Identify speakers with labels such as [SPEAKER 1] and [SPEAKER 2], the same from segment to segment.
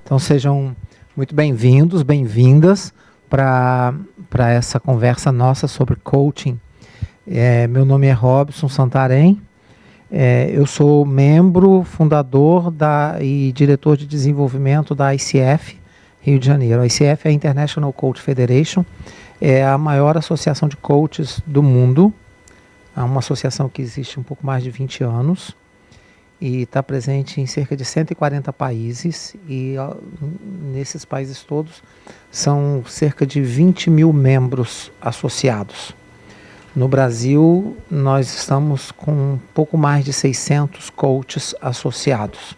[SPEAKER 1] Então sejam muito bem-vindos, bem-vindas para essa conversa nossa sobre coaching. Meu nome é Robson Santarém, eu sou membro, fundador e diretor de desenvolvimento da ICF Rio de Janeiro. A ICF é a International Coach Federation, é a maior associação de coaches do mundo, é uma associação que existe um pouco mais de 20 anos e está presente em cerca de 140 países e nesses países todos são cerca de 20 mil membros associados. No Brasil, nós estamos com um pouco mais de 600 coaches associados.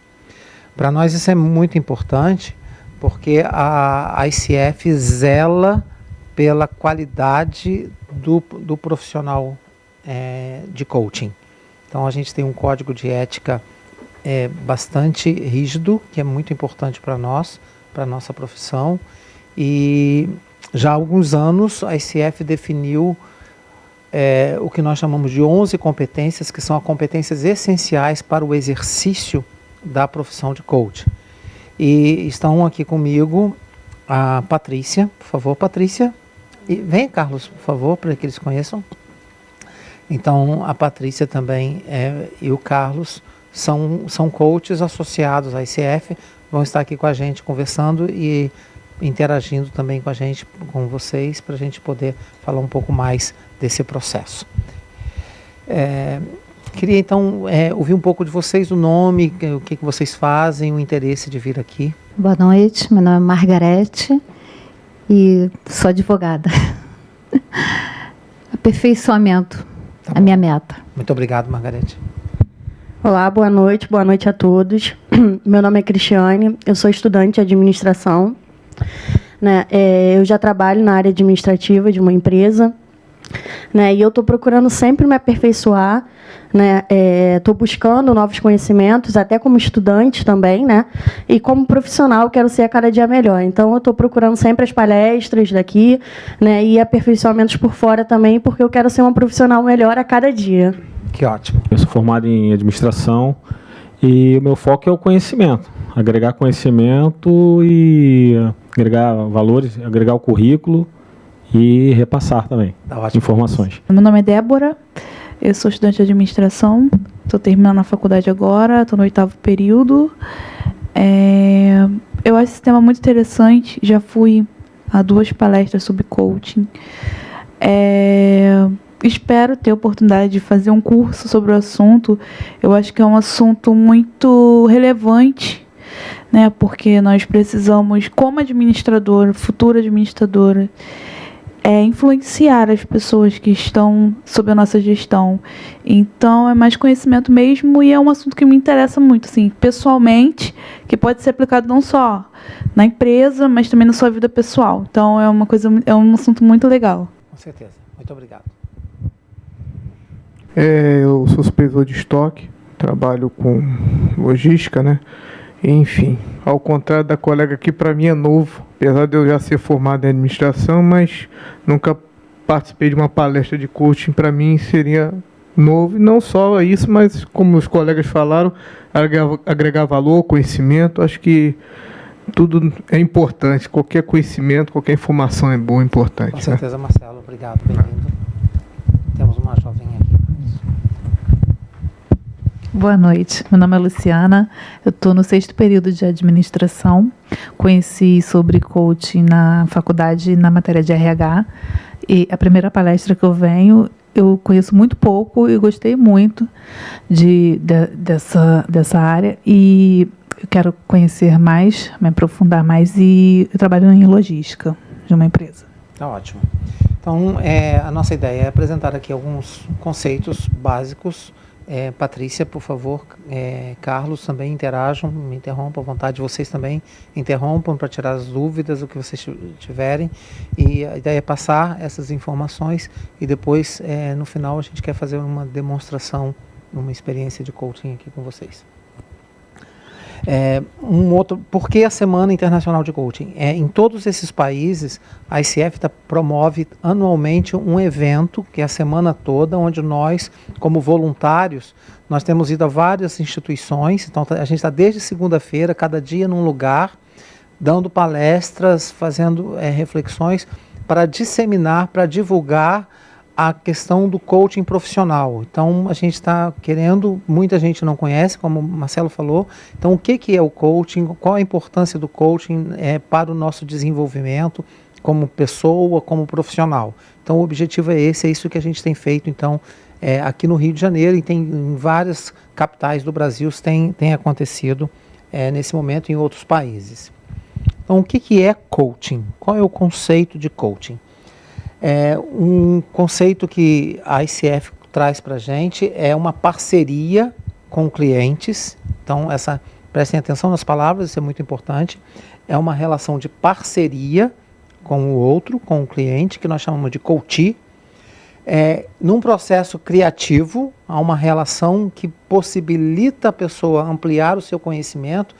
[SPEAKER 1] Para nós isso é muito importante, porque a ICF zela pela qualidade do profissional de coaching. Então a gente tem um código de ética bastante rígido, que é muito importante para nós, para a nossa profissão. E já há alguns anos a ICF definiu o que nós chamamos de 11 competências, que são as competências essenciais para o exercício da profissão de coach. E estão aqui comigo a Patrícia. Por favor, Patrícia. E vem, Carlos, por favor, para que eles conheçam. Então, a Patrícia também e o Carlos são coaches associados à ICF, vão estar aqui com a gente conversando e interagindo também com a gente, com vocês, para a gente poder falar um pouco mais desse processo. Queria então ouvir um pouco de vocês, o nome, o que vocês fazem, o interesse de vir aqui.
[SPEAKER 2] Boa noite, meu nome é Margarete e sou advogada. Aperfeiçoamento. Tá a minha meta.
[SPEAKER 1] Muito obrigado, Margarete.
[SPEAKER 3] Olá, boa noite a todos. Meu nome é Cristiane, eu sou estudante de administração. Eu já trabalho na área administrativa de uma empresa, e eu estou procurando sempre me aperfeiçoar, estou buscando novos conhecimentos, até como estudante também, e como profissional quero ser a cada dia melhor. Então, eu estou procurando sempre as palestras daqui, e aperfeiçoamentos por fora também, porque eu quero ser uma profissional melhor a cada dia.
[SPEAKER 1] Que ótimo.
[SPEAKER 4] Eu sou formado em administração e o meu foco é o conhecimento, agregar conhecimento e agregar valores, agregar o currículo e repassar também informações.
[SPEAKER 5] Meu nome é Débora, eu sou estudante de administração, estou terminando a faculdade agora, estou no 8º período. Eu acho esse tema muito interessante, já fui a 2 palestras sobre coaching. Espero ter a oportunidade de fazer um curso sobre o assunto. Eu acho que é um assunto muito relevante, porque nós precisamos, como administradora, futura administradora, influenciar as pessoas que estão sob a nossa gestão. Então, é mais conhecimento mesmo e é um assunto que me interessa muito, assim, pessoalmente, que pode ser aplicado não só na empresa, mas também na sua vida pessoal. Então, é um assunto muito legal.
[SPEAKER 1] Com certeza. Muito obrigado.
[SPEAKER 6] Eu sou supervisor de estoque, trabalho com logística, Enfim, ao contrário da colega aqui, para mim é novo, apesar de eu já ser formado em administração, mas nunca participei de uma palestra de coaching, para mim seria novo, e não só isso, mas como os colegas falaram, agregar valor, conhecimento, acho que tudo é importante, qualquer conhecimento, qualquer informação é boa, importante.
[SPEAKER 1] Com certeza, Marcelo, obrigado, bem-vindo. Temos uma jovem aqui.
[SPEAKER 7] Boa noite, meu nome é Luciana, eu estou no 6º período de administração, conheci sobre coaching na faculdade na matéria de RH e a primeira palestra que eu venho, eu conheço muito pouco e gostei muito dessa área e eu quero conhecer mais, me aprofundar mais e eu trabalho em logística de uma empresa.
[SPEAKER 1] Tá ótimo. Então, a nossa ideia é apresentar aqui alguns conceitos básicos. Patrícia, por favor, Carlos, também interajam, me interrompam à vontade, vocês também interrompam para tirar as dúvidas, o que vocês tiverem, e a ideia é passar essas informações e depois, no final, a gente quer fazer uma demonstração, uma experiência de coaching aqui com vocês. Por que a Semana Internacional de Coaching? Em todos esses países, a ICF promove anualmente um evento, que é a semana toda, onde nós, como voluntários, nós temos ido a várias instituições. Então, a gente está desde segunda-feira, cada dia num lugar, dando palestras, fazendo reflexões para disseminar, para divulgar a questão do coaching profissional. Então, a gente está querendo, muita gente não conhece, como o Marcelo falou. Então, o que é o coaching? Qual a importância do coaching para o nosso desenvolvimento como pessoa, como profissional? Então, o objetivo é esse, é isso que a gente tem feito, então, aqui no Rio de Janeiro, e tem em várias capitais do Brasil, tem acontecido nesse momento em outros países. Então, o que é coaching? Qual é o conceito de coaching? Um conceito que a ICF traz para a gente é uma parceria com clientes. Então, prestem atenção nas palavras, isso é muito importante. É uma relação de parceria com o outro, com o cliente, que nós chamamos de coachee. Num processo criativo, há uma relação que possibilita a pessoa ampliar o seu conhecimento,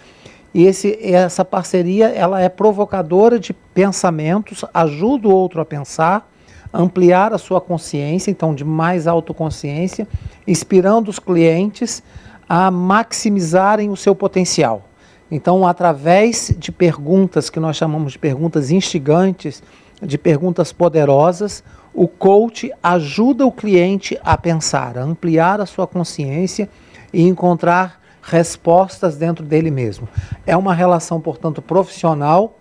[SPEAKER 1] e essa parceria ela é provocadora de pensamentos, ajuda o outro a pensar, ampliar a sua consciência, então de mais autoconsciência, inspirando os clientes a maximizarem o seu potencial. Então, através de perguntas que nós chamamos de perguntas instigantes, de perguntas poderosas, o coach ajuda o cliente a pensar, a ampliar a sua consciência e encontrar respostas dentro dele mesmo. É uma relação, portanto, profissional,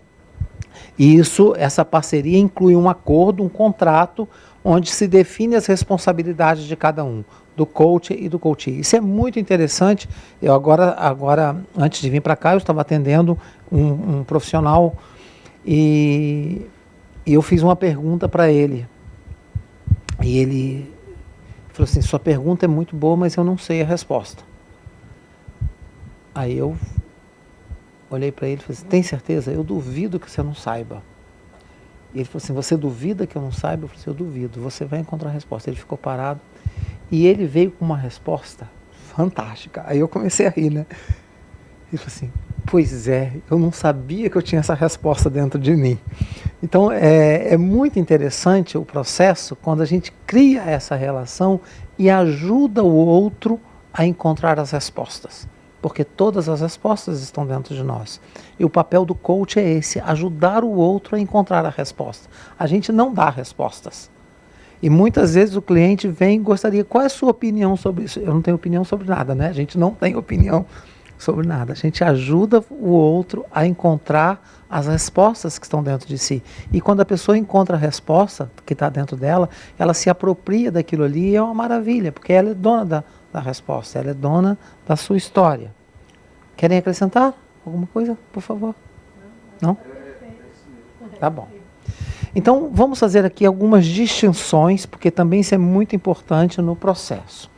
[SPEAKER 1] e essa parceria inclui um acordo, um contrato, onde se define as responsabilidades de cada um, do coach e do coachee. Isso é muito interessante. Eu agora antes de vir para cá, eu estava atendendo um profissional e eu fiz uma pergunta para ele. E ele falou assim, sua pergunta é muito boa, mas eu não sei a resposta. Aí eu olhei para ele e falei assim, tem certeza? Eu duvido que você não saiba. E ele falou assim, você duvida que eu não saiba? Eu falei assim, eu duvido, você vai encontrar a resposta. Ele ficou parado e ele veio com uma resposta fantástica. Aí eu comecei a rir, né? Ele falou assim, pois é, eu não sabia que eu tinha essa resposta dentro de mim. Então é muito interessante o processo quando a gente cria essa relação e ajuda o outro a encontrar as respostas. Porque todas as respostas estão dentro de nós. E o papel do coach é esse, ajudar o outro a encontrar a resposta. A gente não dá respostas. E muitas vezes o cliente vem e gostaria, qual é a sua opinião sobre isso? Eu não tenho opinião sobre nada, né? A gente não tem opinião sobre nada. A gente ajuda o outro a encontrar as respostas que estão dentro de si. E quando a pessoa encontra a resposta que está dentro dela, ela se apropria daquilo ali e é uma maravilha, porque ela é dona da resposta, ela é dona da sua história. Querem acrescentar alguma coisa, por favor? Não? Tá bom. Então, vamos fazer aqui algumas distinções, porque também isso é muito importante no processo.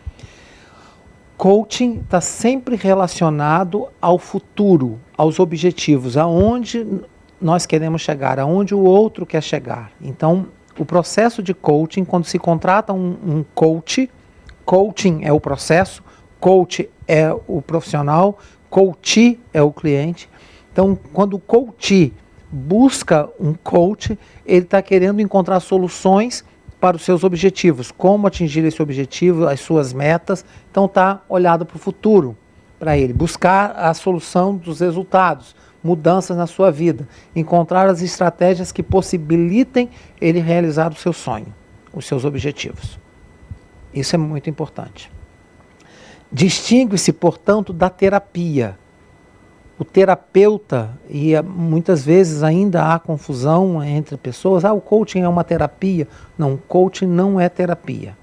[SPEAKER 1] Coaching está sempre relacionado ao futuro, aos objetivos, aonde nós queremos chegar, aonde o outro quer chegar. Então, o processo de coaching, quando se contrata um coach, coaching é o processo, coach é o profissional, coachee é o cliente. Então, quando o coachee busca um coach, ele está querendo encontrar soluções para os seus objetivos, como atingir esse objetivo, as suas metas. Então está olhado para o futuro, para ele, buscar a solução dos resultados, mudanças na sua vida, encontrar as estratégias que possibilitem ele realizar o seu sonho, os seus objetivos. Isso é muito importante. Distingue-se, portanto, da terapia. O terapeuta, e muitas vezes ainda há confusão entre pessoas, o coaching é uma terapia. Não, o coaching não é terapia.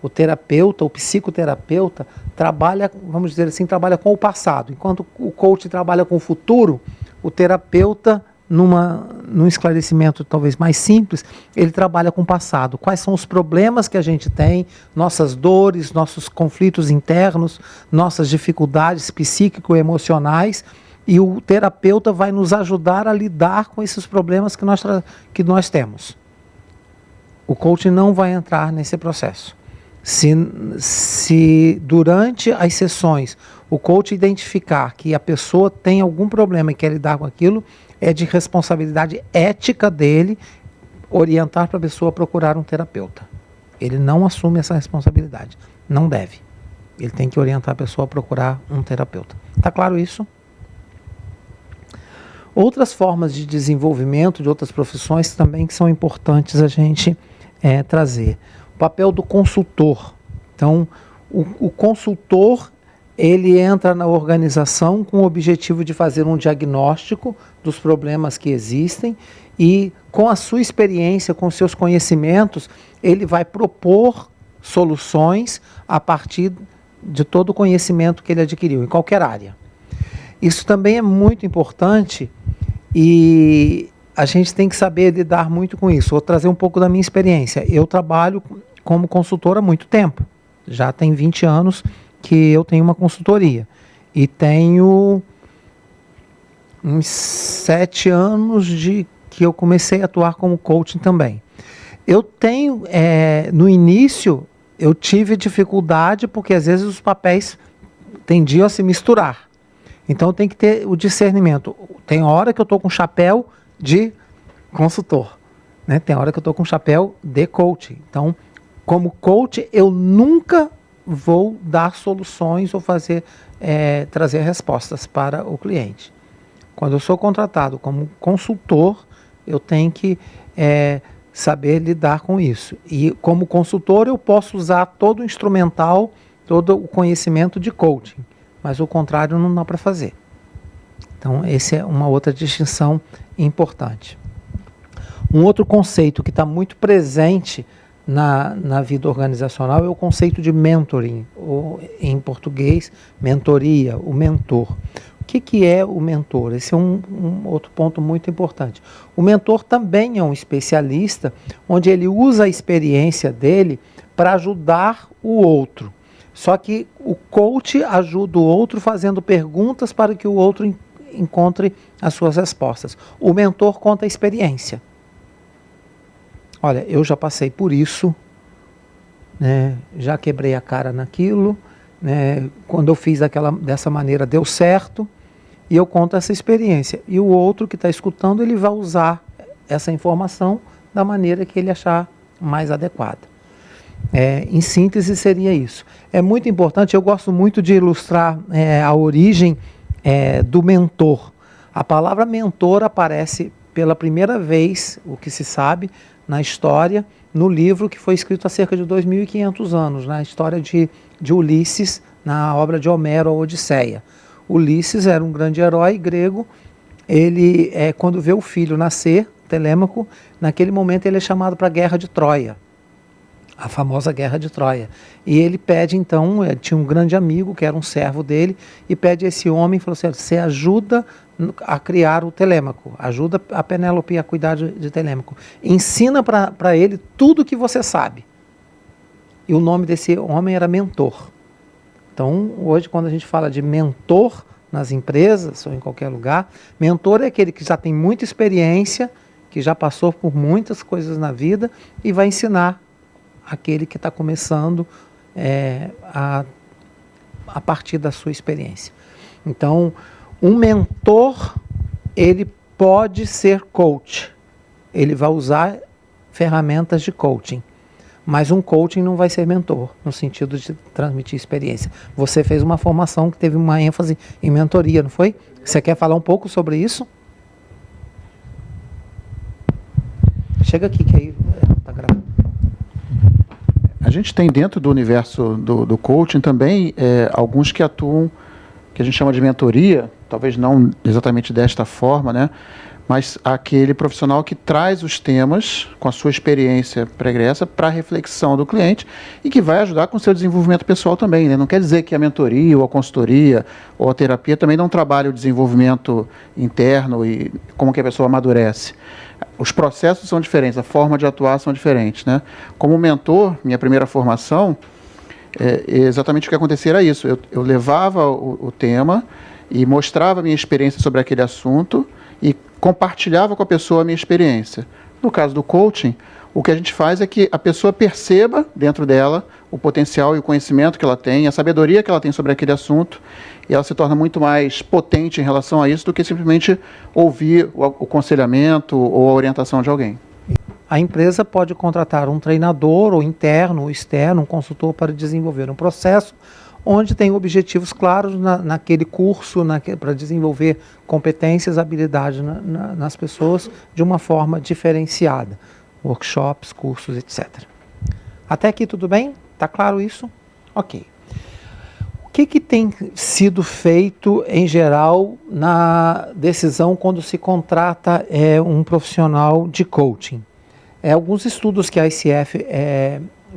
[SPEAKER 1] O terapeuta, o psicoterapeuta, trabalha, vamos dizer assim, trabalha com o passado. Enquanto o coach trabalha com o futuro, o terapeuta, num esclarecimento talvez mais simples, ele trabalha com o passado. Quais são os problemas que a gente tem, nossas dores, nossos conflitos internos, nossas dificuldades psíquico-emocionais, e o terapeuta vai nos ajudar a lidar com esses problemas que nós temos. O coaching não vai entrar nesse processo. Se durante as sessões o coach identificar que a pessoa tem algum problema e quer lidar com aquilo, é de responsabilidade ética dele orientar para a pessoa procurar um terapeuta. Ele não assume essa responsabilidade. Não deve. Ele tem que orientar a pessoa a procurar um terapeuta. Está claro isso? Outras formas de desenvolvimento de outras profissões também que são importantes a gente trazer. O papel do consultor. Então, o consultor, ele entra na organização com o objetivo de fazer um diagnóstico dos problemas que existem e, com a sua experiência, com seus conhecimentos, ele vai propor soluções a partir de todo o conhecimento que ele adquiriu, em qualquer área. Isso também é muito importante e a gente tem que saber lidar muito com isso. Vou trazer um pouco da minha experiência. Eu trabalho como consultor há muito tempo. Já tem 20 anos que eu tenho uma consultoria. E tenho uns 7 anos que eu comecei a atuar como coaching também. Eu tenho, no início, eu tive dificuldade porque às vezes os papéis tendiam a se misturar. Então tem que ter o discernimento. Tem hora que eu estou com chapéu de consultor, né? Tem hora que eu estou com chapéu de coach. Então, como coach, eu nunca vou dar soluções ou trazer respostas para o cliente. Quando eu sou contratado como consultor, eu tenho que saber lidar com isso. E como consultor, eu posso usar todo o instrumental, todo o conhecimento de coaching. Mas o contrário não dá para fazer. Então, essa é uma outra distinção importante. Um outro conceito que está muito presente na vida organizacional é o conceito de mentoring, ou em português, mentoria, o mentor. O que é o mentor? Esse é um outro ponto muito importante. O mentor também é um especialista, onde ele usa a experiência dele para ajudar o outro. Só que o coach ajuda o outro fazendo perguntas para que o outro encontre as suas respostas. O mentor conta a experiência. Olha, eu já passei por isso, né? Já quebrei a cara naquilo, né? Quando eu fiz dessa maneira deu certo, e eu conto essa experiência. E o outro que está escutando, ele vai usar essa informação da maneira que ele achar mais adequada. Em síntese, seria isso. É muito importante, eu gosto muito de ilustrar a origem do mentor. A palavra mentor aparece pela primeira vez, o que se sabe, na história, no livro que foi escrito há cerca de 2.500 anos, na história de Ulisses, na obra de Homero, a Odisseia. Ulisses era um grande herói grego. Ele, quando vê o filho nascer, Telêmaco, naquele momento ele é chamado para a Guerra de Troia. A famosa Guerra de Troia. E ele pede então, tinha um grande amigo que era um servo dele, e pede a esse homem, falou assim: você ajuda a criar o Telêmaco, ajuda a Penélope a cuidar de Telêmaco. Ensina para ele tudo o que você sabe. E o nome desse homem era mentor. Então, hoje, quando a gente fala de mentor nas empresas ou em qualquer lugar, mentor é aquele que já tem muita experiência, que já passou por muitas coisas na vida e vai ensinar aquele que está começando a partir da sua experiência. Então, um mentor, ele pode ser coach. Ele vai usar ferramentas de coaching. Mas um coaching não vai ser mentor, no sentido de transmitir experiência. Você fez uma formação que teve uma ênfase em mentoria, não foi? Você quer falar um pouco sobre isso? Chega aqui, que aí está gravando.
[SPEAKER 8] A gente tem dentro do universo do coaching também alguns que atuam, que a gente chama de mentoria, talvez não exatamente desta forma, né? Mas aquele profissional que traz os temas com a sua experiência pregressa para a reflexão do cliente e que vai ajudar com o seu desenvolvimento pessoal também, né? Não quer dizer que a mentoria ou a consultoria ou a terapia também não trabalha o desenvolvimento interno e como que a pessoa amadurece. Os processos são diferentes, a forma de atuar são diferentes, né? Como mentor, minha primeira formação, exatamente o que acontecia era isso. Eu levava o tema e mostrava a minha experiência sobre aquele assunto e compartilhava com a pessoa a minha experiência. No caso do coaching, o que a gente faz é que a pessoa perceba dentro dela o potencial e o conhecimento que ela tem, a sabedoria que ela tem sobre aquele assunto, e ela se torna muito mais potente em relação a isso do que simplesmente ouvir o aconselhamento ou a orientação de alguém.
[SPEAKER 1] A empresa pode contratar um treinador, ou interno, ou externo, um consultor para desenvolver um processo, onde tem objetivos claros naquele curso, para desenvolver competências, habilidades nas pessoas de uma forma diferenciada. Workshops, cursos, etc. Até aqui tudo bem? Está claro isso? Ok. O que tem sido feito, em geral, na decisão quando se contrata um profissional de coaching? Alguns estudos que a ICF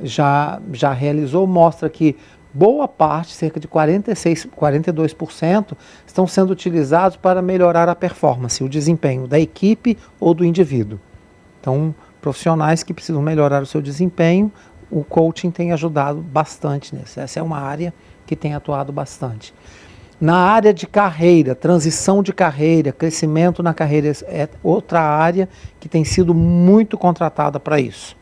[SPEAKER 1] já realizou mostram que boa parte, cerca de 42%, estão sendo utilizados para melhorar a performance, o desempenho da equipe ou do indivíduo. Então, profissionais que precisam melhorar o seu desempenho, o coaching tem ajudado bastante nisso. Essa é uma área que tem atuado bastante. Na área de carreira, transição de carreira, crescimento na carreira, é outra área que tem sido muito contratada para isso.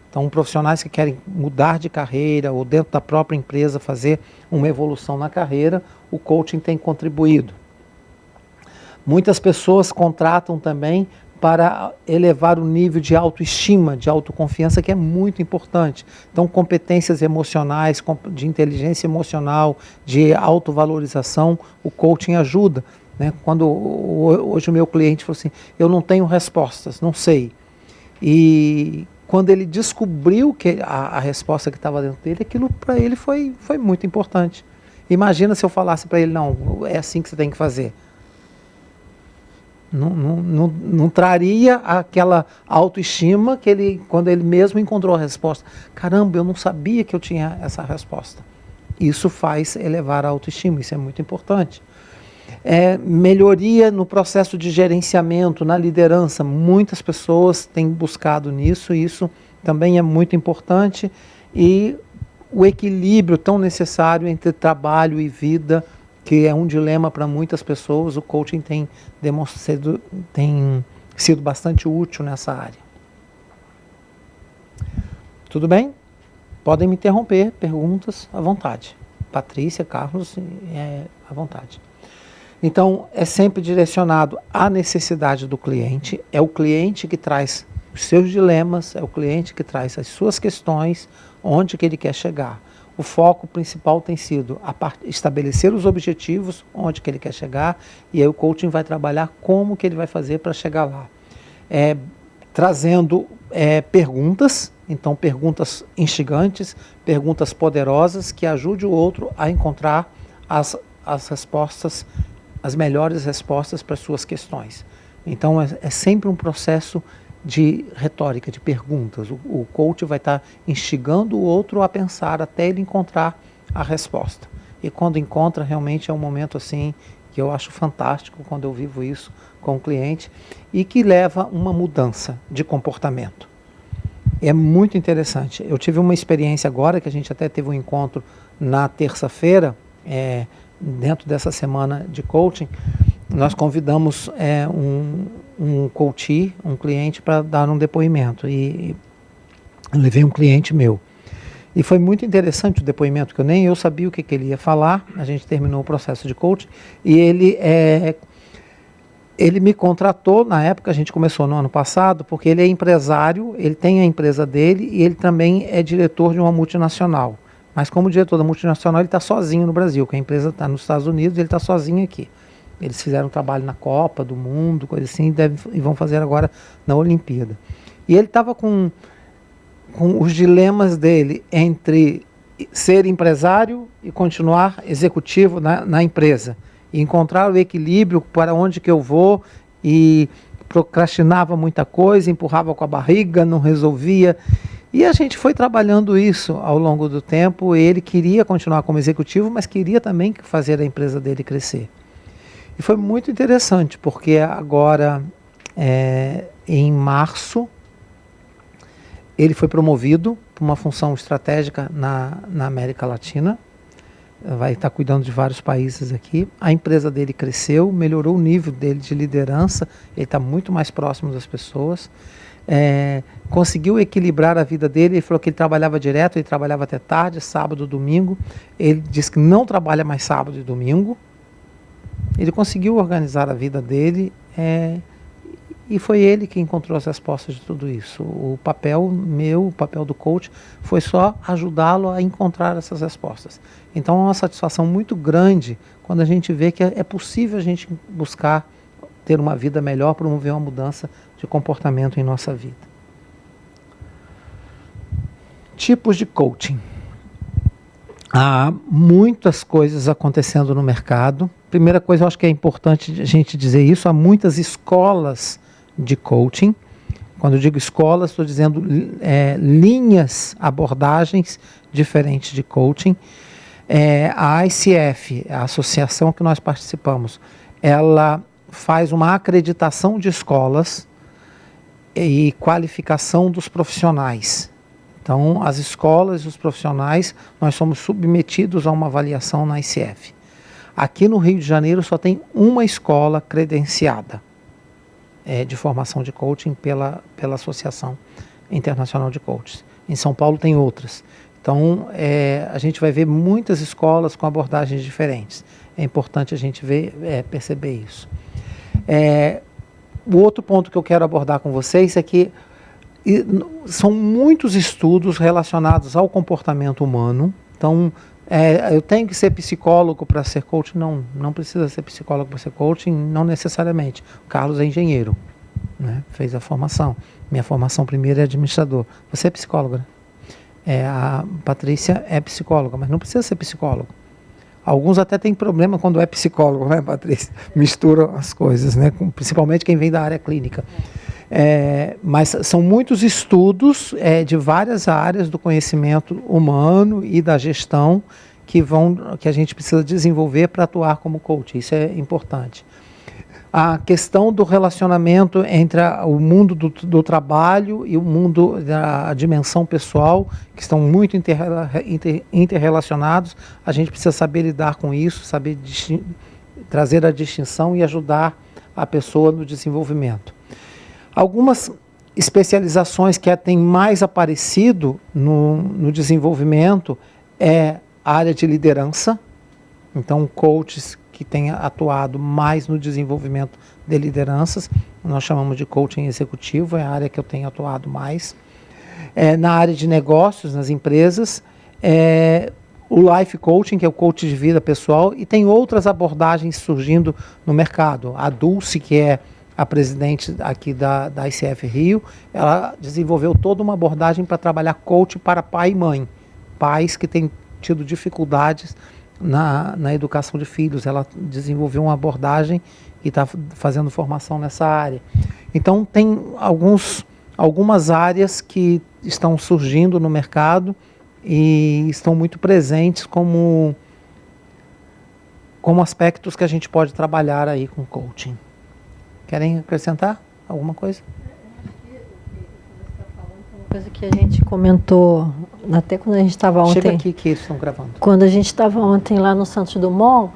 [SPEAKER 1] Então, profissionais que querem mudar de carreira ou dentro da própria empresa fazer uma evolução na carreira, o coaching tem contribuído. Muitas pessoas contratam também para elevar o nível de autoestima, de autoconfiança, que é muito importante. Então, competências emocionais, de inteligência emocional, de autovalorização, o coaching ajuda. Né? Quando hoje o meu cliente falou assim, eu não tenho respostas, não sei. E quando ele descobriu que a resposta que estava dentro dele, aquilo para ele foi muito importante. Imagina se eu falasse para ele, não, é assim que você tem que fazer. Não traria aquela autoestima que ele, quando ele mesmo encontrou a resposta. Caramba, eu não sabia que eu tinha essa resposta. Isso faz elevar a autoestima, isso é muito importante. Melhoria no processo de gerenciamento, na liderança. Muitas pessoas têm buscado nisso, e isso também é muito importante. E o equilíbrio tão necessário entre trabalho e vida, que é um dilema para muitas pessoas, o coaching tem sido bastante útil nessa área. Tudo bem? Podem me interromper, perguntas à vontade. Patrícia, Carlos, à vontade. Então, é sempre direcionado à necessidade do cliente, é o cliente que traz os seus dilemas, é o cliente que traz as suas questões, onde que ele quer chegar. O foco principal tem sido estabelecer os objetivos, onde que ele quer chegar, e aí o coaching vai trabalhar como que ele vai fazer para chegar lá. Trazendo perguntas, então perguntas instigantes, perguntas poderosas, que ajude o outro a encontrar as respostas, as melhores respostas para as suas questões. Então é sempre um processo de retórica, de perguntas. O coach vai estar instigando o outro a pensar até ele encontrar a resposta. E quando encontra, realmente é um momento assim que eu acho fantástico quando eu vivo isso com o cliente e que leva uma mudança de comportamento. É muito interessante. Eu tive uma experiência agora, que a gente até teve um encontro na terça-feira, dentro dessa semana de coaching. Nós convidamos um coach, um cliente, para dar um depoimento. E eu levei um cliente meu. E foi muito interessante o depoimento, que eu nem eu sabia o que ele ia falar. A gente terminou o processo de coaching e ele me contratou, na época, a gente começou no ano passado, porque ele é empresário, ele tem a empresa dele e ele também é diretor de uma multinacional. Mas como diretor da multinacional, ele está sozinho no Brasil, que a empresa está nos Estados Unidos, ele está sozinho aqui. Eles fizeram um trabalho na Copa do Mundo, coisa assim, e vão fazer agora na Olimpíada. E ele estava com os dilemas dele entre ser empresário e continuar executivo na empresa. E encontrar o equilíbrio para onde que eu vou, e procrastinava muita coisa, empurrava com a barriga, não resolvia. E a gente foi trabalhando isso ao longo do tempo. Ele queria continuar como executivo, mas queria também fazer a empresa dele crescer. E foi muito interessante, porque agora, em março, ele foi promovido para uma função estratégica na América Latina. Vai estar cuidando de vários países aqui. A empresa dele cresceu, melhorou o nível dele de liderança, ele está muito mais próximo das pessoas. Conseguiu equilibrar a vida dele. Ele falou que ele trabalhava direto, ele trabalhava até tarde, sábado, domingo. Ele disse que não trabalha mais sábado e domingo. Ele conseguiu organizar a vida dele e foi ele que encontrou as respostas de tudo isso. O papel meu, o papel do coach, foi só ajudá-lo a encontrar essas respostas. Então é uma satisfação muito grande quando a gente vê que é possível a gente buscar ter uma vida melhor, promover uma mudança de comportamento em nossa vida. Tipos de coaching. Há muitas coisas acontecendo no mercado. Primeira coisa, eu acho que é importante a gente dizer isso, há muitas escolas de coaching. Quando eu digo escolas, estou dizendo linhas, abordagens diferentes de coaching. A ICF, a associação que nós participamos, ela faz uma acreditação de escolas e qualificação dos profissionais. Então, as escolas e os profissionais, nós somos submetidos a uma avaliação na ICF. Aqui no Rio de Janeiro só tem uma escola credenciada de formação de coaching pela Associação Internacional de Coaches. Em São Paulo tem outras. Então, a gente vai ver muitas escolas com abordagens diferentes. É importante a gente perceber isso. O outro ponto que eu quero abordar com vocês é que são muitos estudos relacionados ao comportamento humano. Então, eu tenho que ser psicólogo para ser coach? Não precisa ser psicólogo para ser coaching, não necessariamente. O Carlos é engenheiro, né? Fez a formação. Minha formação primeira é administrador. Você é psicóloga? A Patrícia é psicóloga, mas não precisa ser psicólogo. Alguns até têm problema quando é psicólogo, né, Patrícia? Misturam as coisas, né? Principalmente quem vem da área clínica. Mas são muitos estudos de várias áreas do conhecimento humano e da gestão que a gente precisa desenvolver para atuar como coach. Isso é importante. A questão do relacionamento entre o mundo do trabalho e o mundo da dimensão pessoal, que estão muito interrelacionados, a gente precisa saber lidar com isso, saber trazer a distinção e ajudar a pessoa no desenvolvimento. Algumas especializações que têm mais aparecido no desenvolvimento é a área de liderança. Então, coaches que têm atuado mais no desenvolvimento de lideranças, nós chamamos de coaching executivo, é a área que eu tenho atuado mais. Na área de negócios, nas empresas, o life coaching, que é o coach de vida pessoal, e tem outras abordagens surgindo no mercado. A Dulce, que é a presidente aqui da ICF Rio, ela desenvolveu toda uma abordagem para trabalhar coach para pai e mãe. Pais que têm tido dificuldades na educação de filhos. Ela desenvolveu uma abordagem e está fazendo formação nessa área. Então, tem algumas áreas que estão surgindo no mercado e estão muito presentes como aspectos que a gente pode trabalhar aí com coaching. Querem acrescentar alguma coisa?
[SPEAKER 9] Uma coisa que a gente comentou até quando a gente estava ontem.
[SPEAKER 1] Chega aqui que eles estão gravando.
[SPEAKER 9] Quando a gente estava ontem lá no Santos Dumont,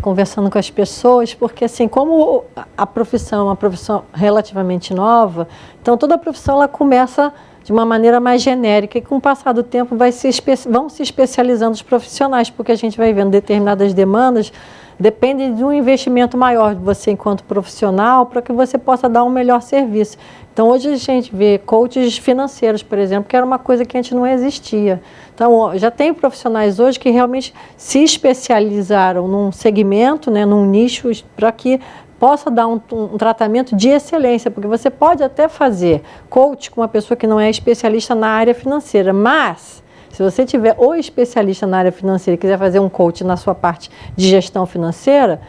[SPEAKER 9] conversando com as pessoas, porque assim, como a profissão é uma profissão relativamente nova, então toda a profissão ela começa de uma maneira mais genérica e com o passar do tempo vão se especializando os profissionais, porque a gente vai vendo determinadas demandas. Depende de um investimento maior de você enquanto profissional para que você possa dar um melhor serviço. Então, hoje a gente vê coaches financeiros, por exemplo, que era uma coisa que antes não existia. Então, já tem profissionais hoje que realmente se especializaram num segmento, né, num nicho, para que possa dar um tratamento de excelência, porque você pode até fazer coach com uma pessoa que não é especialista na área financeira, mas se você tiver ou especialista na área financeira e quiser fazer um coach na sua parte de gestão financeira,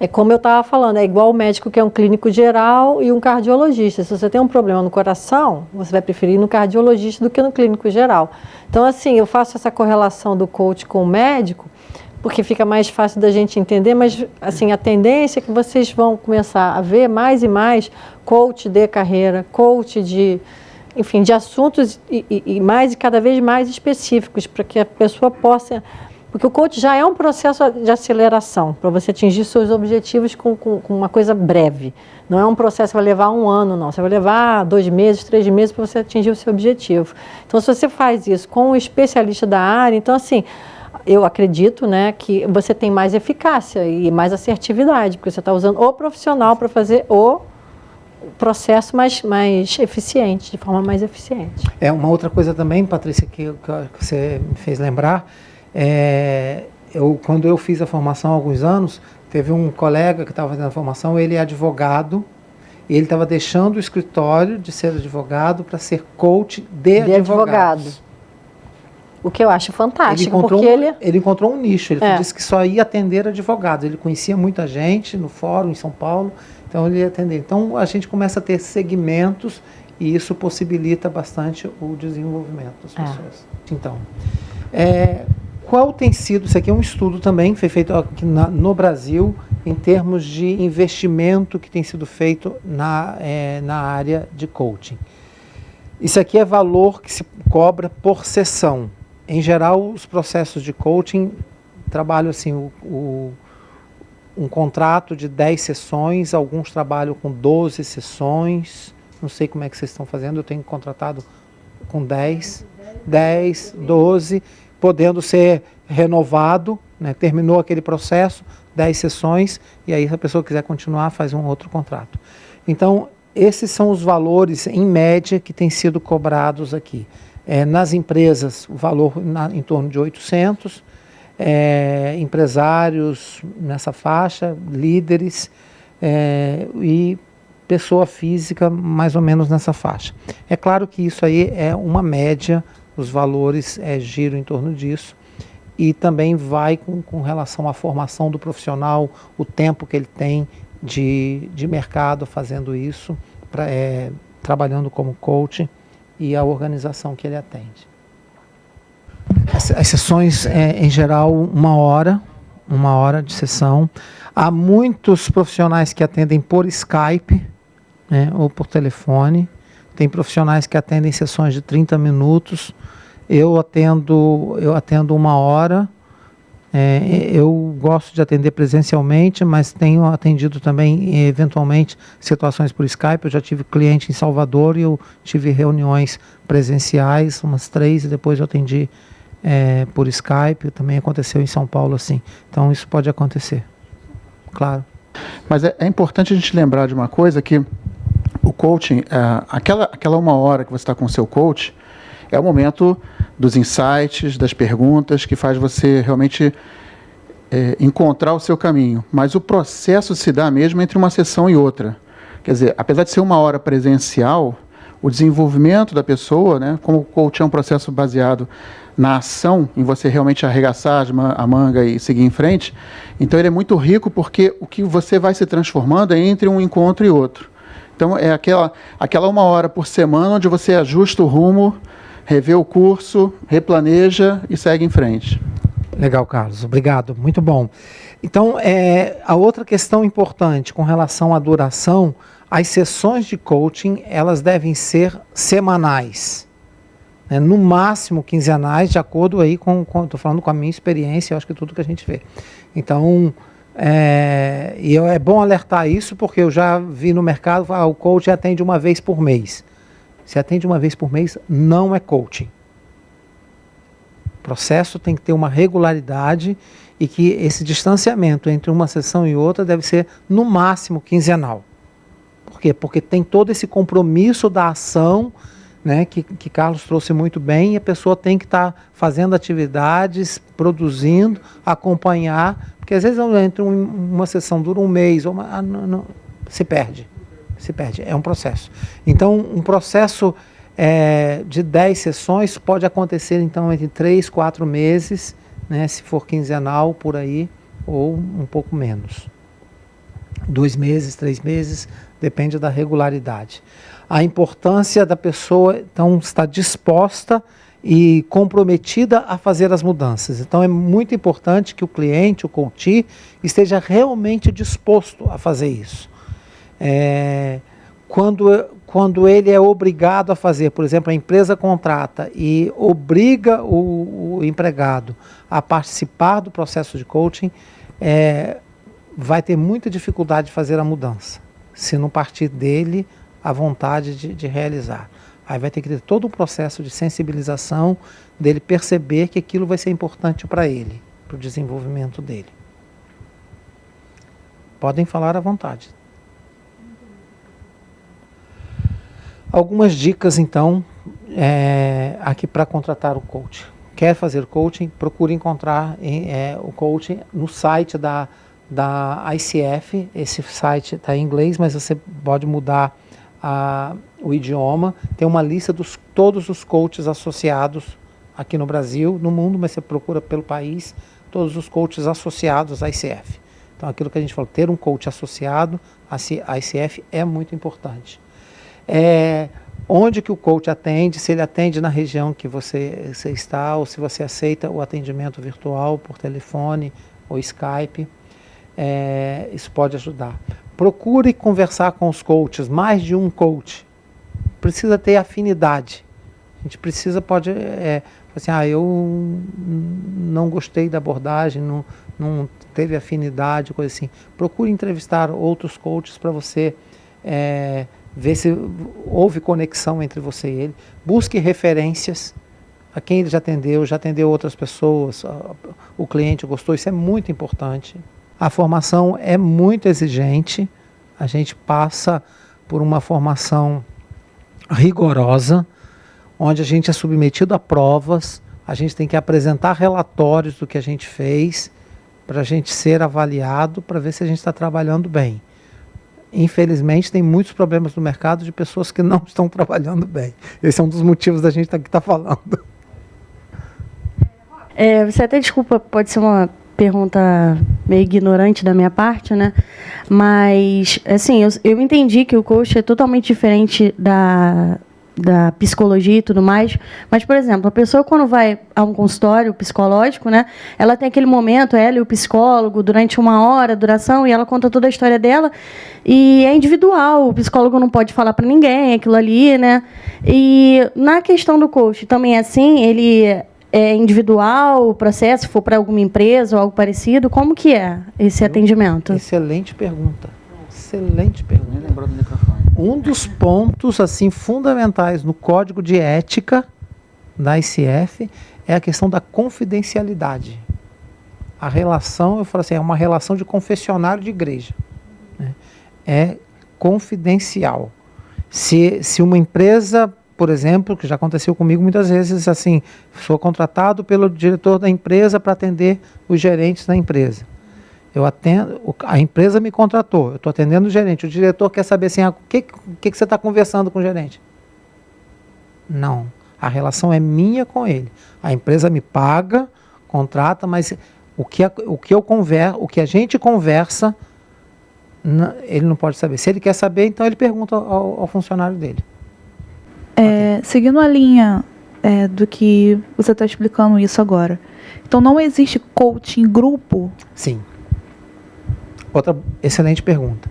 [SPEAKER 9] é como eu estava falando, é igual o médico que é um clínico geral e um cardiologista. Se você tem um problema no coração, você vai preferir ir no cardiologista do que no clínico geral. Então, assim, eu faço essa correlação do coach com o médico, porque fica mais fácil da gente entender, mas, assim, a tendência é que vocês vão começar a ver mais e mais coach de carreira, coach de assuntos e cada vez mais específicos, para que a pessoa possa... Porque o coach já é um processo de aceleração, para você atingir seus objetivos com uma coisa breve. Não é um processo que vai levar 1 ano, não. Você vai levar 2 meses, 3 meses para você atingir o seu objetivo. Então, se você faz isso com um especialista da área, então, assim, eu acredito, né, que você tem mais eficácia e mais assertividade, porque você está usando o profissional para fazer o o processo mais eficiente, de forma mais eficiente.
[SPEAKER 1] Uma outra coisa também, Patrícia, que você me fez lembrar, quando eu fiz a formação há alguns anos, teve um colega que estava fazendo a formação, ele é advogado, e ele estava deixando o escritório de ser advogado para ser coach de advogados.
[SPEAKER 9] O que eu acho fantástico,
[SPEAKER 1] ele encontrou um nicho, ele disse que só ia atender advogados, ele conhecia muita gente no fórum em São Paulo, então ele ia atender. Então a gente começa a ter segmentos e isso possibilita bastante o desenvolvimento das pessoas. Então, qual tem sido, isso aqui é um estudo também, foi feito aqui no Brasil, em termos de investimento que tem sido feito na área de coaching. Isso aqui é valor que se cobra por sessão. Em geral, os processos de coaching trabalham assim, um contrato de 10 sessões, alguns trabalham com 12 sessões, não sei como é que vocês estão fazendo, eu tenho contratado com 10, 12, podendo ser renovado, né? Terminou aquele processo, 10 sessões, e aí se a pessoa quiser continuar, faz um outro contrato. Então, esses são os valores, em média, que têm sido cobrados aqui. Nas empresas, o valor em torno de 800, empresários nessa faixa, líderes e pessoa física mais ou menos nessa faixa. É claro que isso aí é uma média, os valores giram em torno disso, e também vai com relação à formação do profissional, o tempo que ele tem de mercado fazendo isso, trabalhando como coach, e a organização que ele atende. As sessões, em geral, uma hora de sessão. Há muitos profissionais que atendem por Skype, né, ou por telefone. Tem profissionais que atendem sessões de 30 minutos. Eu atendo uma hora. Eu gosto de atender presencialmente, mas tenho atendido também, eventualmente, situações por Skype. Eu já tive cliente em Salvador e eu tive reuniões presenciais, umas 3, e depois eu atendi por Skype. Também aconteceu em São Paulo assim. Então isso pode acontecer, claro.
[SPEAKER 8] Mas é importante a gente lembrar de uma coisa, que o coaching, aquela uma hora que você está com o seu coach, é o momento dos insights, das perguntas, que faz você realmente encontrar o seu caminho. Mas o processo se dá mesmo entre uma sessão e outra. Quer dizer, apesar de ser uma hora presencial, o desenvolvimento da pessoa, né, como o coaching é um processo baseado na ação, em você realmente arregaçar a manga e seguir em frente, então ele é muito rico, porque o que você vai se transformando é entre um encontro e outro. Então é aquela uma hora por semana onde você ajusta o rumo, revê o curso, replaneja e segue em frente.
[SPEAKER 1] Legal, Carlos. Obrigado. Muito bom. Então, a outra questão importante com relação à duração, as sessões de coaching, elas devem ser semanais, né? No máximo quinzenais, de acordo aí estou falando com a minha experiência, eu acho que tudo que a gente vê. Então, é bom alertar isso, porque eu já vi no mercado, o coach atende uma vez por mês. Se atende uma vez por mês, não é coaching. O processo tem que ter uma regularidade, e que esse distanciamento entre uma sessão e outra deve ser, no máximo, quinzenal. Por quê? Porque tem todo esse compromisso da ação, né, que Carlos trouxe muito bem, e a pessoa tem que estar fazendo atividades, produzindo, acompanhar, porque às vezes entre uma sessão dura um mês, se perde. É um processo. Então, um processo de 10 sessões pode acontecer, então, entre 3, 4 meses, né, se for quinzenal, por aí, ou um pouco menos. 2 meses, 3 meses, depende da regularidade. A importância da pessoa, então, estar disposta e comprometida a fazer as mudanças. Então, é muito importante que o cliente, o coach, esteja realmente disposto a fazer isso. Quando ele é obrigado a fazer, por exemplo, a empresa contrata e obriga o empregado a participar do processo de coaching, vai ter muita dificuldade de fazer a mudança, se não partir dele a vontade de realizar. Aí vai ter que ter todo o processo de sensibilização, dele perceber que aquilo vai ser importante para ele, para o desenvolvimento dele. Podem falar à vontade. Algumas dicas, então, aqui para contratar o coach. Quer fazer coaching? Procure encontrar o coaching no site da ICF. Esse site está em inglês, mas você pode mudar o idioma. Tem uma lista de todos os coaches associados aqui no Brasil, no mundo, mas você procura pelo país, todos os coaches associados à ICF. Então, aquilo que a gente falou, ter um coach associado à ICF é muito importante. Onde que o coach atende, se ele atende na região que você está, ou se você aceita o atendimento virtual por telefone ou Skype, isso pode ajudar. Procure conversar com os coaches, mais de um coach. Precisa ter afinidade. A gente precisa, assim, eu não gostei da abordagem, não teve afinidade, coisa assim. Procure entrevistar outros coaches para você ver se houve conexão entre você e ele. Busque referências a quem ele já atendeu outras pessoas, o cliente gostou, isso é muito importante. A formação é muito exigente, a gente passa por uma formação rigorosa, onde a gente é submetido a provas, a gente tem que apresentar relatórios do que a gente fez, para a gente ser avaliado, para ver se a gente está trabalhando bem. Infelizmente, tem muitos problemas no mercado de pessoas que não estão trabalhando bem. Esse é um dos motivos da gente estar aqui falando.
[SPEAKER 3] Você até desculpa, pode ser uma pergunta meio ignorante da minha parte, né? Mas, assim, eu entendi que o coach é totalmente diferente da psicologia e tudo mais, mas, por exemplo, a pessoa quando vai a um consultório psicológico, né, ela tem aquele momento, ela e o psicólogo, durante 1 hora, duração, e ela conta toda a história dela, e é individual, o psicólogo não pode falar para ninguém, aquilo ali, né, e na questão do coach também é assim, ele é individual, o processo, se for para alguma empresa ou algo parecido, como que é esse atendimento?
[SPEAKER 1] Excelente pergunta. Excelente pergunta.
[SPEAKER 8] Nem lembrou do microfone.
[SPEAKER 1] Um dos pontos assim fundamentais no código de ética da ICF é a questão da confidencialidade. A relação, eu falo assim, é uma relação de confessionário de igreja, né? É confidencial. Se uma empresa, por exemplo, que já aconteceu comigo muitas vezes, assim, sou contratado pelo diretor da empresa para atender os gerentes da empresa. Eu atendo, a empresa me contratou, eu estou atendendo o gerente, o diretor quer saber assim, o que você está conversando com o gerente? Não, a relação é minha com ele. A empresa me paga, contrata, mas o que a gente conversa, ele não pode saber. Se ele quer saber, então ele pergunta ao funcionário dele.
[SPEAKER 5] Seguindo a linha do que você está explicando isso agora. Então, não existe coaching grupo?
[SPEAKER 1] Sim. Outra excelente pergunta.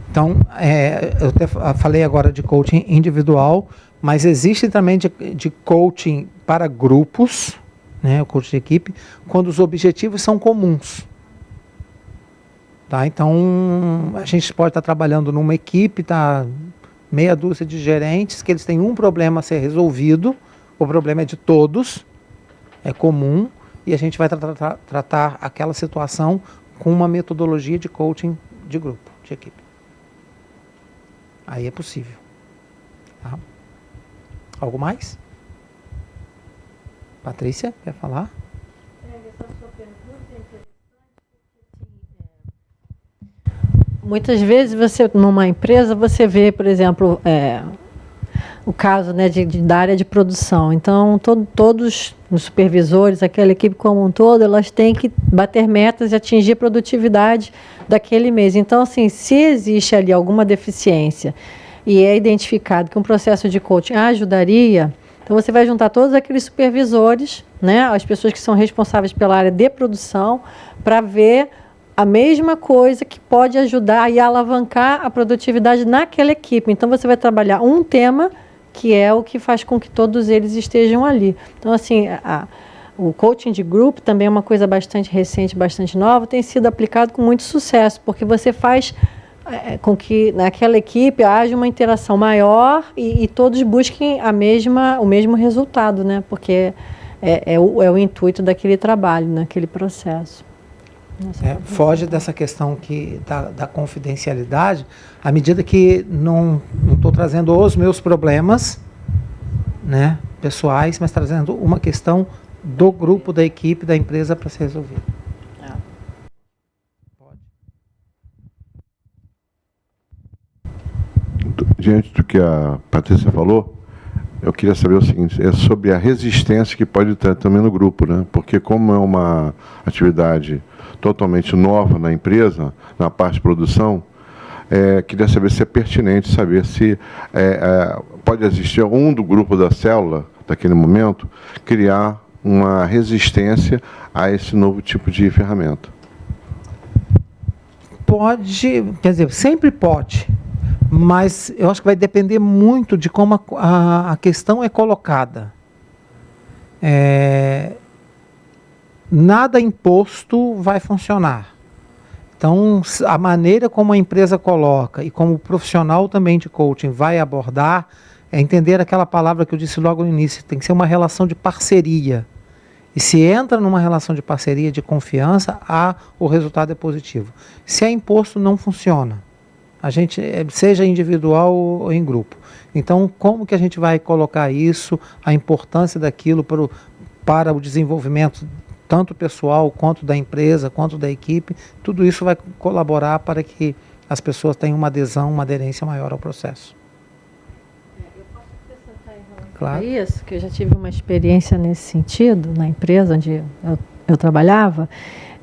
[SPEAKER 1] Então, eu até falei agora de coaching individual, mas existe também de coaching para grupos, né, o coaching de equipe, quando os objetivos são comuns. Tá? Então, a gente pode estar trabalhando numa equipe, meia dúzia de gerentes, que eles têm um problema a ser resolvido, o problema é de todos, é comum, e a gente vai tratar aquela situação com uma metodologia de coaching de grupo, de equipe. Aí é possível. Tá? Algo mais? Patrícia, quer falar?
[SPEAKER 9] Muitas vezes numa empresa, você vê, por exemplo, o caso, né, da área de produção. Então, todos os supervisores, aquela equipe como um todo, elas têm que bater metas e atingir a produtividade daquele mês. Então, assim, se existe ali alguma deficiência e é identificado que um processo de coaching ajudaria, então você vai juntar todos aqueles supervisores, né, as pessoas que são responsáveis pela área de produção, para ver a mesma coisa que pode ajudar e alavancar a produtividade naquela equipe. Então, você vai trabalhar um tema que é o que faz com que todos eles estejam ali. Então, assim, o coaching de grupo também é uma coisa bastante recente, bastante nova, tem sido aplicado com muito sucesso, porque você faz com que naquela equipe haja uma interação maior e todos busquem o mesmo resultado, né? Porque é o intuito daquele trabalho, naquele processo.
[SPEAKER 1] Foge dessa questão da confidencialidade, à medida que não estou trazendo os meus problemas, né, pessoais, mas trazendo uma questão do grupo, da equipe, da empresa para ser resolvida.
[SPEAKER 10] Diante do que a Patrícia falou, eu queria saber o seguinte, é sobre a resistência que pode ter também no grupo, né? Porque como é uma atividade totalmente nova na empresa, na parte de produção, queria saber se é pertinente saber se pode existir um do grupo da célula, daquele momento, criar uma resistência a esse novo tipo de ferramenta.
[SPEAKER 1] Pode, quer dizer, sempre pode, mas eu acho que vai depender muito de como a questão é colocada. Nada imposto vai funcionar. Então, a maneira como a empresa coloca e como o profissional também de coaching vai abordar é entender aquela palavra que eu disse logo no início, tem que ser uma relação de parceria. E se entra numa relação de parceria, de confiança, o resultado é positivo. Se é imposto, não funciona. A gente, seja individual ou em grupo. Então, como que a gente vai colocar isso, a importância daquilo para o desenvolvimento tanto pessoal, quanto da empresa, quanto da equipe, tudo isso vai colaborar para que as pessoas tenham uma adesão, uma aderência maior ao processo.
[SPEAKER 9] Eu posso acrescentar em relação
[SPEAKER 1] Claro.
[SPEAKER 9] a isso, que eu já tive uma experiência nesse sentido, na empresa onde eu trabalhava,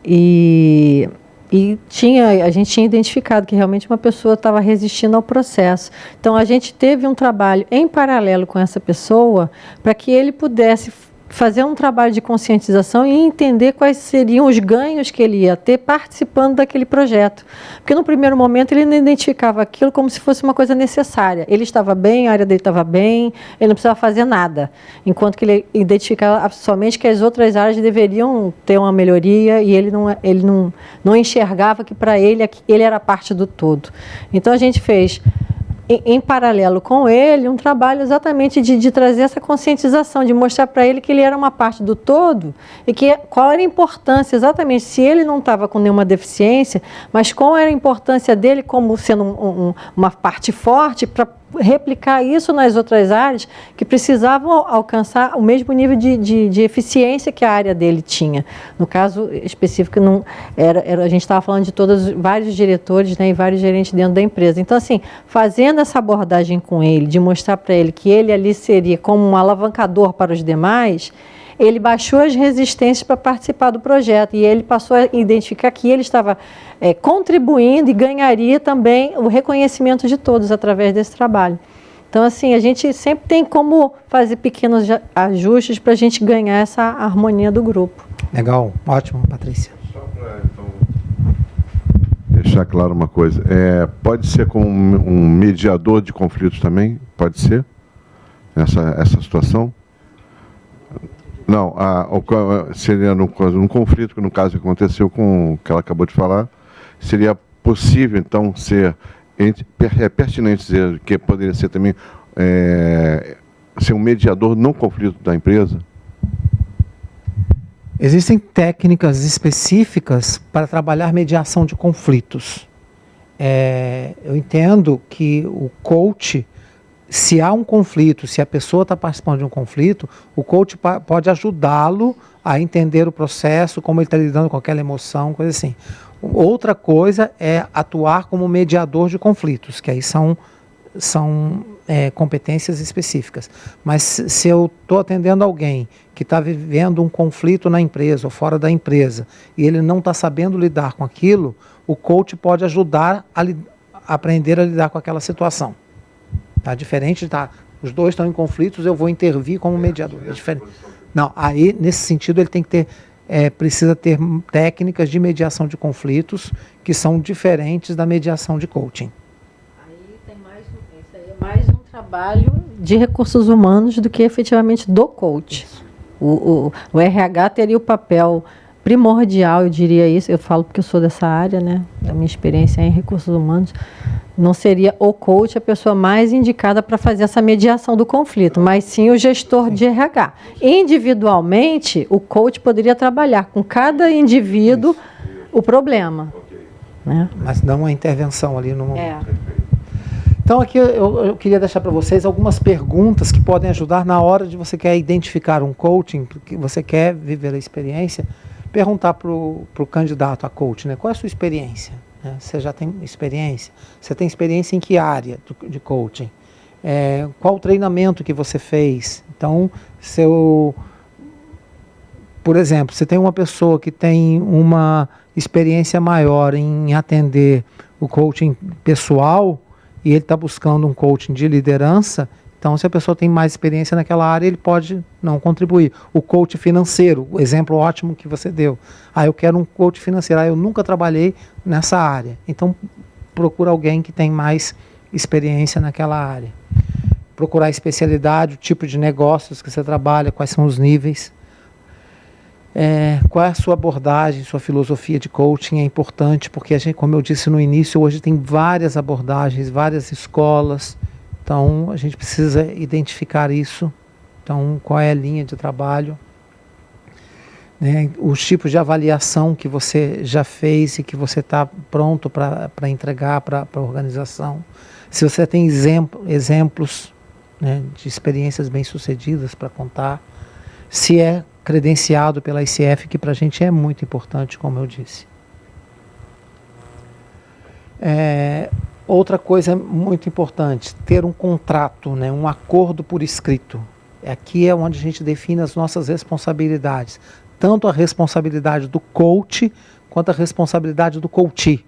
[SPEAKER 9] e a gente tinha identificado que realmente uma pessoa estava resistindo ao processo. Então, a gente teve um trabalho em paralelo com essa pessoa para que ele pudesse fazer um trabalho de conscientização e entender quais seriam os ganhos que ele ia ter participando daquele projeto. Porque no primeiro momento ele não identificava aquilo como se fosse uma coisa necessária. Ele estava bem, a área dele estava bem, ele não precisava fazer nada. Enquanto que ele identificava somente que as outras áreas deveriam ter uma melhoria e ele não enxergava que para ele era parte do todo. Então a gente fez, em paralelo com ele, um trabalho exatamente de trazer essa conscientização, de mostrar para ele que ele era uma parte do todo e qual era a importância, exatamente, se ele não estava com nenhuma deficiência, mas qual era a importância dele como sendo uma parte forte para replicar isso nas outras áreas que precisavam alcançar o mesmo nível de eficiência que a área dele tinha. No caso específico, a gente estava falando de vários diretores, né, e vários gerentes dentro da empresa. Então, assim, fazendo essa abordagem com ele, de mostrar para ele que ele ali seria como um alavancador para os demais, ele baixou as resistências para participar do projeto e ele passou a identificar que ele estava contribuindo e ganharia também o reconhecimento de todos através desse trabalho. Então, assim, a gente sempre tem como fazer pequenos ajustes para a gente ganhar essa harmonia do grupo.
[SPEAKER 1] Legal, ótimo, Patrícia.
[SPEAKER 10] Só para, então, deixar claro uma coisa, pode ser como um mediador de conflitos também? Pode ser? Essa situação? Não, seria num conflito que, no caso, aconteceu com o que ela acabou de falar, seria possível, então, pertinente dizer que poderia ser também ser um mediador no conflito da empresa?
[SPEAKER 1] Existem técnicas específicas para trabalhar mediação de conflitos. Eu entendo que o coach, se há um conflito, se a pessoa está participando de um conflito, o coach pode ajudá-lo a entender o processo, como ele está lidando com aquela emoção, coisa assim. Outra coisa é atuar como mediador de conflitos, que aí são competências específicas. Mas se eu estou atendendo alguém que está vivendo um conflito na empresa ou fora da empresa e ele não está sabendo lidar com aquilo, o coach pode ajudar a aprender a lidar com aquela situação. Tá? Diferente, os dois estão em conflitos, eu vou intervir como mediador. É diferente. Não, aí, nesse sentido, ele tem que ter, precisa ter técnicas de mediação de conflitos que são diferentes da mediação de coaching.
[SPEAKER 9] Aí tem isso aí é mais um trabalho de recursos humanos do que efetivamente do coach. O RH teria o papel primordial, eu diria isso, eu falo porque eu sou dessa área, né, da minha experiência em recursos humanos, não seria o coach a pessoa mais indicada para fazer essa mediação do conflito, mas sim o gestor de RH. Individualmente, o coach poderia trabalhar com cada indivíduo o problema. Né?
[SPEAKER 1] Mas não uma intervenção ali no momento. Então aqui eu queria deixar para vocês algumas perguntas que podem ajudar na hora de você quer identificar um coaching, porque você quer viver a experiência, perguntar para o candidato a coach, né? Qual é a sua experiência? Você já tem experiência? Você tem experiência em que área de coaching? Qual o treinamento que você fez? Então, por exemplo, você tem uma pessoa que tem uma experiência maior em atender o coaching pessoal e ele está buscando um coaching de liderança, então se a pessoa tem mais experiência naquela área, ele pode não contribuir. O coach financeiro, o exemplo ótimo que você deu. Eu quero um coach financeiro, eu nunca trabalhei nessa área. Então procura alguém que tem mais experiência naquela área. Procurar a especialidade, o tipo de negócios que você trabalha, quais são os níveis. Qual é a sua abordagem, sua filosofia de coaching é importante, porque a gente, como eu disse no início, hoje tem várias abordagens, várias escolas, então a gente precisa identificar isso. Então, qual é a linha de trabalho, né? Os tipos de avaliação que você já fez e que você está pronto para entregar para a organização. Se você tem exemplos, né, de experiências bem-sucedidas para contar, se é credenciado pela ICF, que para a gente é muito importante, como eu disse. Outra coisa muito importante, ter um contrato, né, um acordo por escrito. Aqui é onde a gente define as nossas responsabilidades, tanto a responsabilidade do coach, quanto a responsabilidade do coachee.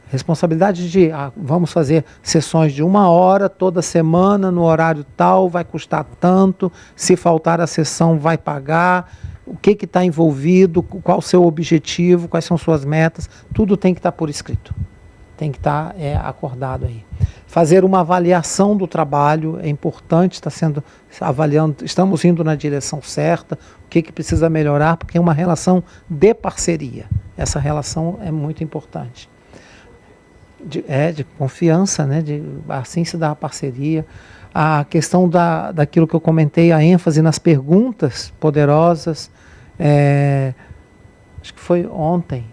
[SPEAKER 1] Responsabilidade de, vamos fazer sessões de 1 hora toda semana, no horário tal, vai custar tanto, se faltar a sessão vai pagar, o que está envolvido, qual o seu objetivo, quais são suas metas, tudo tem que estar por escrito, tem que estar acordado aí. Fazer uma avaliação do trabalho, é importante, estamos indo na direção certa, o que precisa melhorar, porque é uma relação de parceria, essa relação é muito importante. De confiança, né? Assim se dá a parceria. A questão daquilo que eu comentei, a ênfase nas perguntas poderosas. Acho que foi ontem.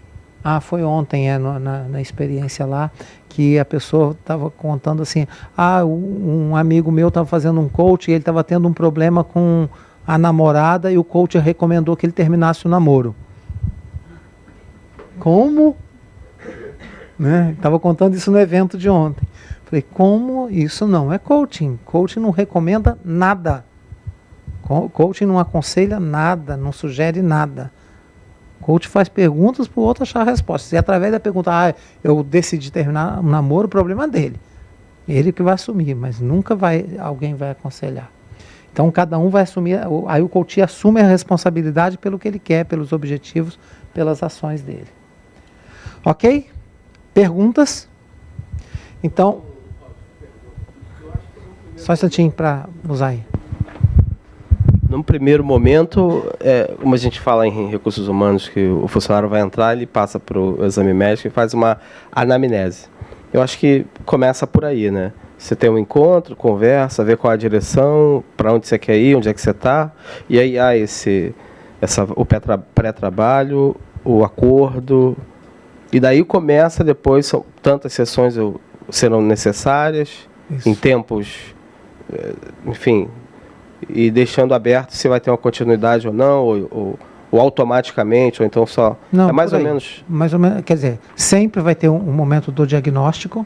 [SPEAKER 1] Foi ontem, na experiência lá, que a pessoa estava contando assim, um amigo meu estava fazendo um coach e ele estava tendo um problema com a namorada e o coach recomendou que ele terminasse o namoro. Como? Estava contando isso no evento de ontem. Falei, como isso não é coaching? Coaching não recomenda nada. Coaching não aconselha nada, não sugere nada. Coach faz perguntas para o outro achar a resposta. Se através da pergunta, eu decidi terminar o namoro, o problema é dele. Ele que vai assumir, mas nunca alguém vai aconselhar. Então cada um vai assumir, aí o coach assume a responsabilidade pelo que ele quer, pelos objetivos, pelas ações dele. Ok? Perguntas? Então, só um instantinho para usar aí.
[SPEAKER 11] Num primeiro momento, como a gente fala em recursos humanos, que o funcionário vai entrar, ele passa para o exame médico e faz uma anamnese. Eu acho que começa por aí, né? Você tem um encontro, conversa, vê qual é a direção, para onde você quer ir, onde é que você está, e aí há o pré-trabalho, o acordo. E daí começa depois, tantas sessões serão necessárias, isso, em tempos, enfim, e deixando aberto se vai ter uma continuidade ou não, ou automaticamente, ou então só... Não, mais ou menos... Mais ou menos, quer dizer, sempre vai ter um momento do diagnóstico,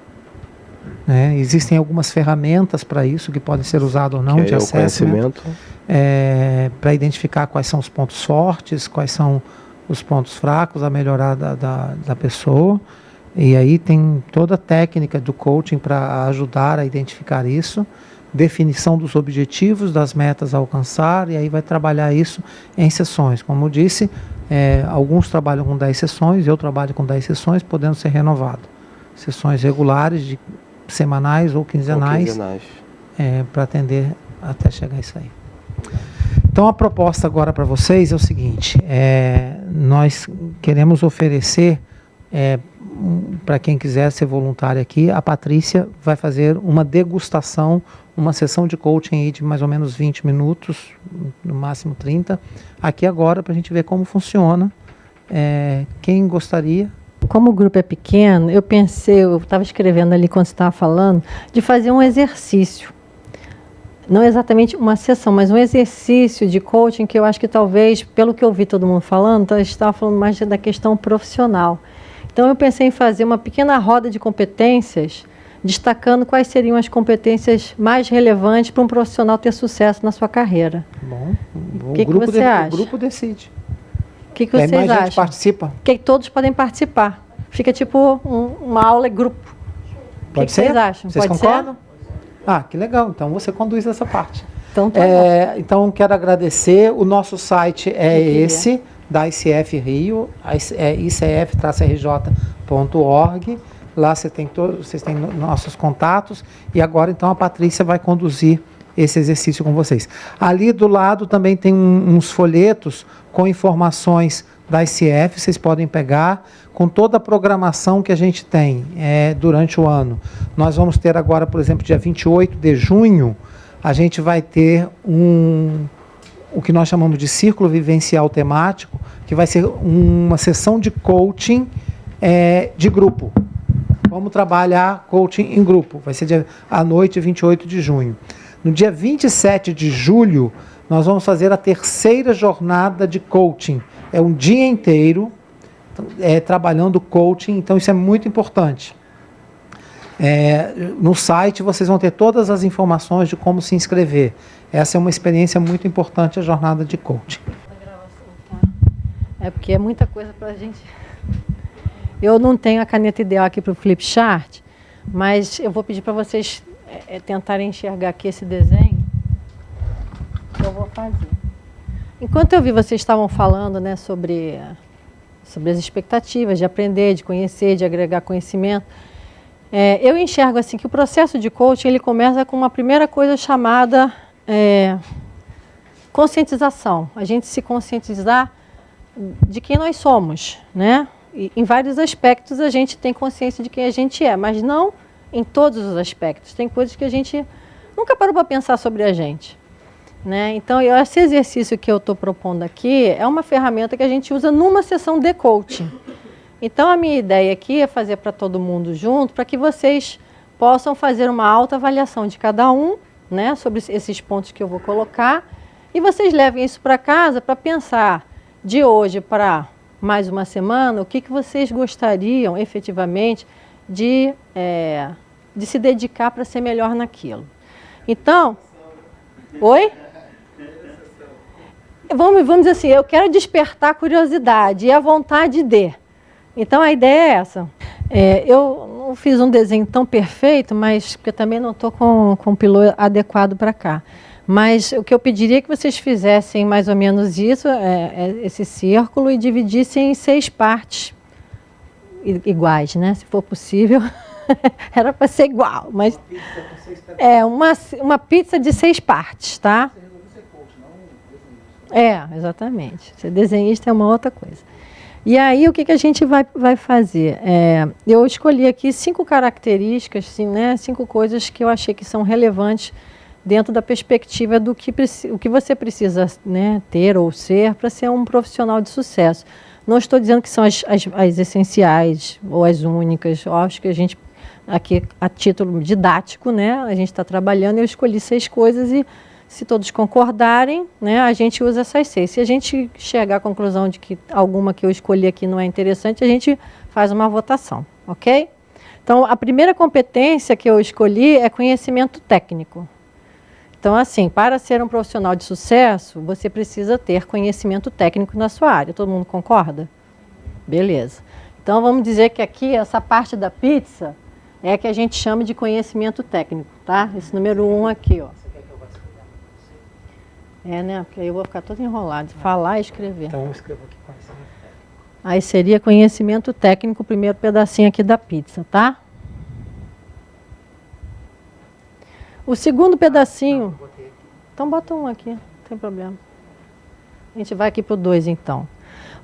[SPEAKER 11] né? Existem algumas ferramentas para isso que podem ser usadas ou não, de assessment, para identificar quais são os pontos fortes, quais são os pontos fracos, a melhorar da pessoa, e aí tem toda a técnica do coaching para ajudar a identificar isso, definição dos objetivos, das metas a alcançar, e aí vai trabalhar isso em sessões. Como eu disse, alguns trabalham com 10 sessões, eu trabalho com 10 sessões, podendo ser renovado. Sessões regulares, semanais ou quinzenais. Para atender até chegar isso aí. Então a proposta agora para vocês é o seguinte, nós queremos oferecer, para quem quiser ser voluntário aqui, a Patrícia vai fazer uma degustação, uma sessão de coaching aí de mais ou menos 20 minutos, no máximo 30, aqui agora para a gente ver como funciona. Quem gostaria
[SPEAKER 9] como o grupo é pequeno, eu pensei, eu estava escrevendo ali quando você estava falando, de fazer um exercício. Não exatamente uma sessão, mas um exercício de coaching que eu acho que talvez, pelo que eu vi todo mundo falando, a gente estava falando mais da questão profissional. Então eu pensei em fazer uma pequena roda de competências, destacando quais seriam as competências mais relevantes para um profissional ter sucesso na sua carreira.
[SPEAKER 1] Bom,
[SPEAKER 9] O que você acha?
[SPEAKER 1] O grupo decide.
[SPEAKER 9] O que vocês
[SPEAKER 1] mais
[SPEAKER 9] acham?
[SPEAKER 1] gente participa?
[SPEAKER 9] Que todos podem participar. Fica tipo uma aula em grupo.
[SPEAKER 1] Pode
[SPEAKER 9] que
[SPEAKER 1] ser?
[SPEAKER 9] Vocês acham?
[SPEAKER 1] Vocês
[SPEAKER 9] Pode
[SPEAKER 1] concordam?
[SPEAKER 9] ser?
[SPEAKER 1] Ah, que legal. Então você conduz essa parte.
[SPEAKER 9] Então, tá
[SPEAKER 1] então quero agradecer. O nosso site é esse, da ICF Rio, icf-rj.org. Lá vocês têm nossos contatos. E agora, então, a Patrícia vai conduzir esse exercício com vocês. Ali do lado também tem uns folhetos com informações da ICF, vocês podem pegar, com toda a programação que a gente tem durante o ano. Nós vamos ter agora, por exemplo, dia 28 de junho, a gente vai ter o que nós chamamos de círculo vivencial temático, que vai ser uma sessão de coaching de grupo. Vamos trabalhar coaching em grupo. Vai ser à noite, 28 de junho. No dia 27 de julho, nós vamos fazer a terceira jornada de coaching. É um dia inteiro trabalhando coaching, então isso é muito importante. No site vocês vão ter todas as informações de como se inscrever. Essa é uma experiência muito importante, a jornada de coaching.
[SPEAKER 9] É porque é muita coisa para a gente... Eu não tenho a caneta ideal aqui para o Flipchart, mas eu vou pedir para vocês tentarem enxergar aqui esse desenho que eu vou fazer. Enquanto eu vi vocês estavam falando, né, sobre as expectativas de aprender, de conhecer, de agregar conhecimento, eu enxergo assim que o processo de coaching ele começa com uma primeira coisa chamada conscientização. A gente se conscientizar de quem nós somos, né? E, em vários aspectos a gente tem consciência de quem a gente é, mas não em todos os aspectos. Tem coisas que a gente nunca parou para pensar sobre a gente, né? Então, esse exercício que eu estou propondo aqui é uma ferramenta que a gente usa numa sessão de coaching. Então, a minha ideia aqui é fazer para todo mundo junto, para que vocês possam fazer uma autoavaliação de cada um, né, sobre esses pontos que eu vou colocar, e vocês levem isso para casa para pensar de hoje para mais uma semana, o que vocês gostariam efetivamente de se dedicar para ser melhor naquilo. Então, oi? Vamos dizer assim, eu quero despertar a curiosidade e a vontade de. Então, a ideia é essa. Eu não fiz um desenho tão perfeito, mas porque eu também não estou com o pilô adequado para cá. Mas o que eu pediria é que vocês fizessem mais ou menos isso, esse círculo, e dividissem em 6 partes iguais, né? Se for possível, era para ser igual, mas uma pizza de 6 partes, tá? Exatamente. Ser desenhista é uma outra coisa. E aí, o que a gente vai fazer? Eu escolhi aqui 5 características, assim, né? 5 coisas que eu achei que são relevantes dentro da perspectiva do o que você precisa, né, ter ou ser para ser um profissional de sucesso. Não estou dizendo que são as essenciais ou as únicas. Eu acho que a gente, aqui a título didático, né, a gente está trabalhando, eu escolhi 6 coisas e se todos concordarem, né, a gente usa essas 6. Se a gente chegar à conclusão de que alguma que eu escolhi aqui não é interessante, a gente faz uma votação, ok? Então, a primeira competência que eu escolhi é conhecimento técnico. Então, assim, para ser um profissional de sucesso, você precisa ter conhecimento técnico na sua área. Todo mundo concorda? Beleza. Então, vamos dizer que aqui, essa parte da pizza, é a que a gente chama de conhecimento técnico, tá? Esse número 1 aqui, ó. Você quer que eu vá escrever? Né? Porque aí eu vou ficar todo enrolado. Falar e escrever.
[SPEAKER 1] Então, eu escrevo aqui conhecimento técnico.
[SPEAKER 9] Aí seria conhecimento técnico, o primeiro pedacinho aqui da pizza, tá? O segundo pedacinho... Então, bota um aqui, não tem problema. A gente vai aqui para o 2, então.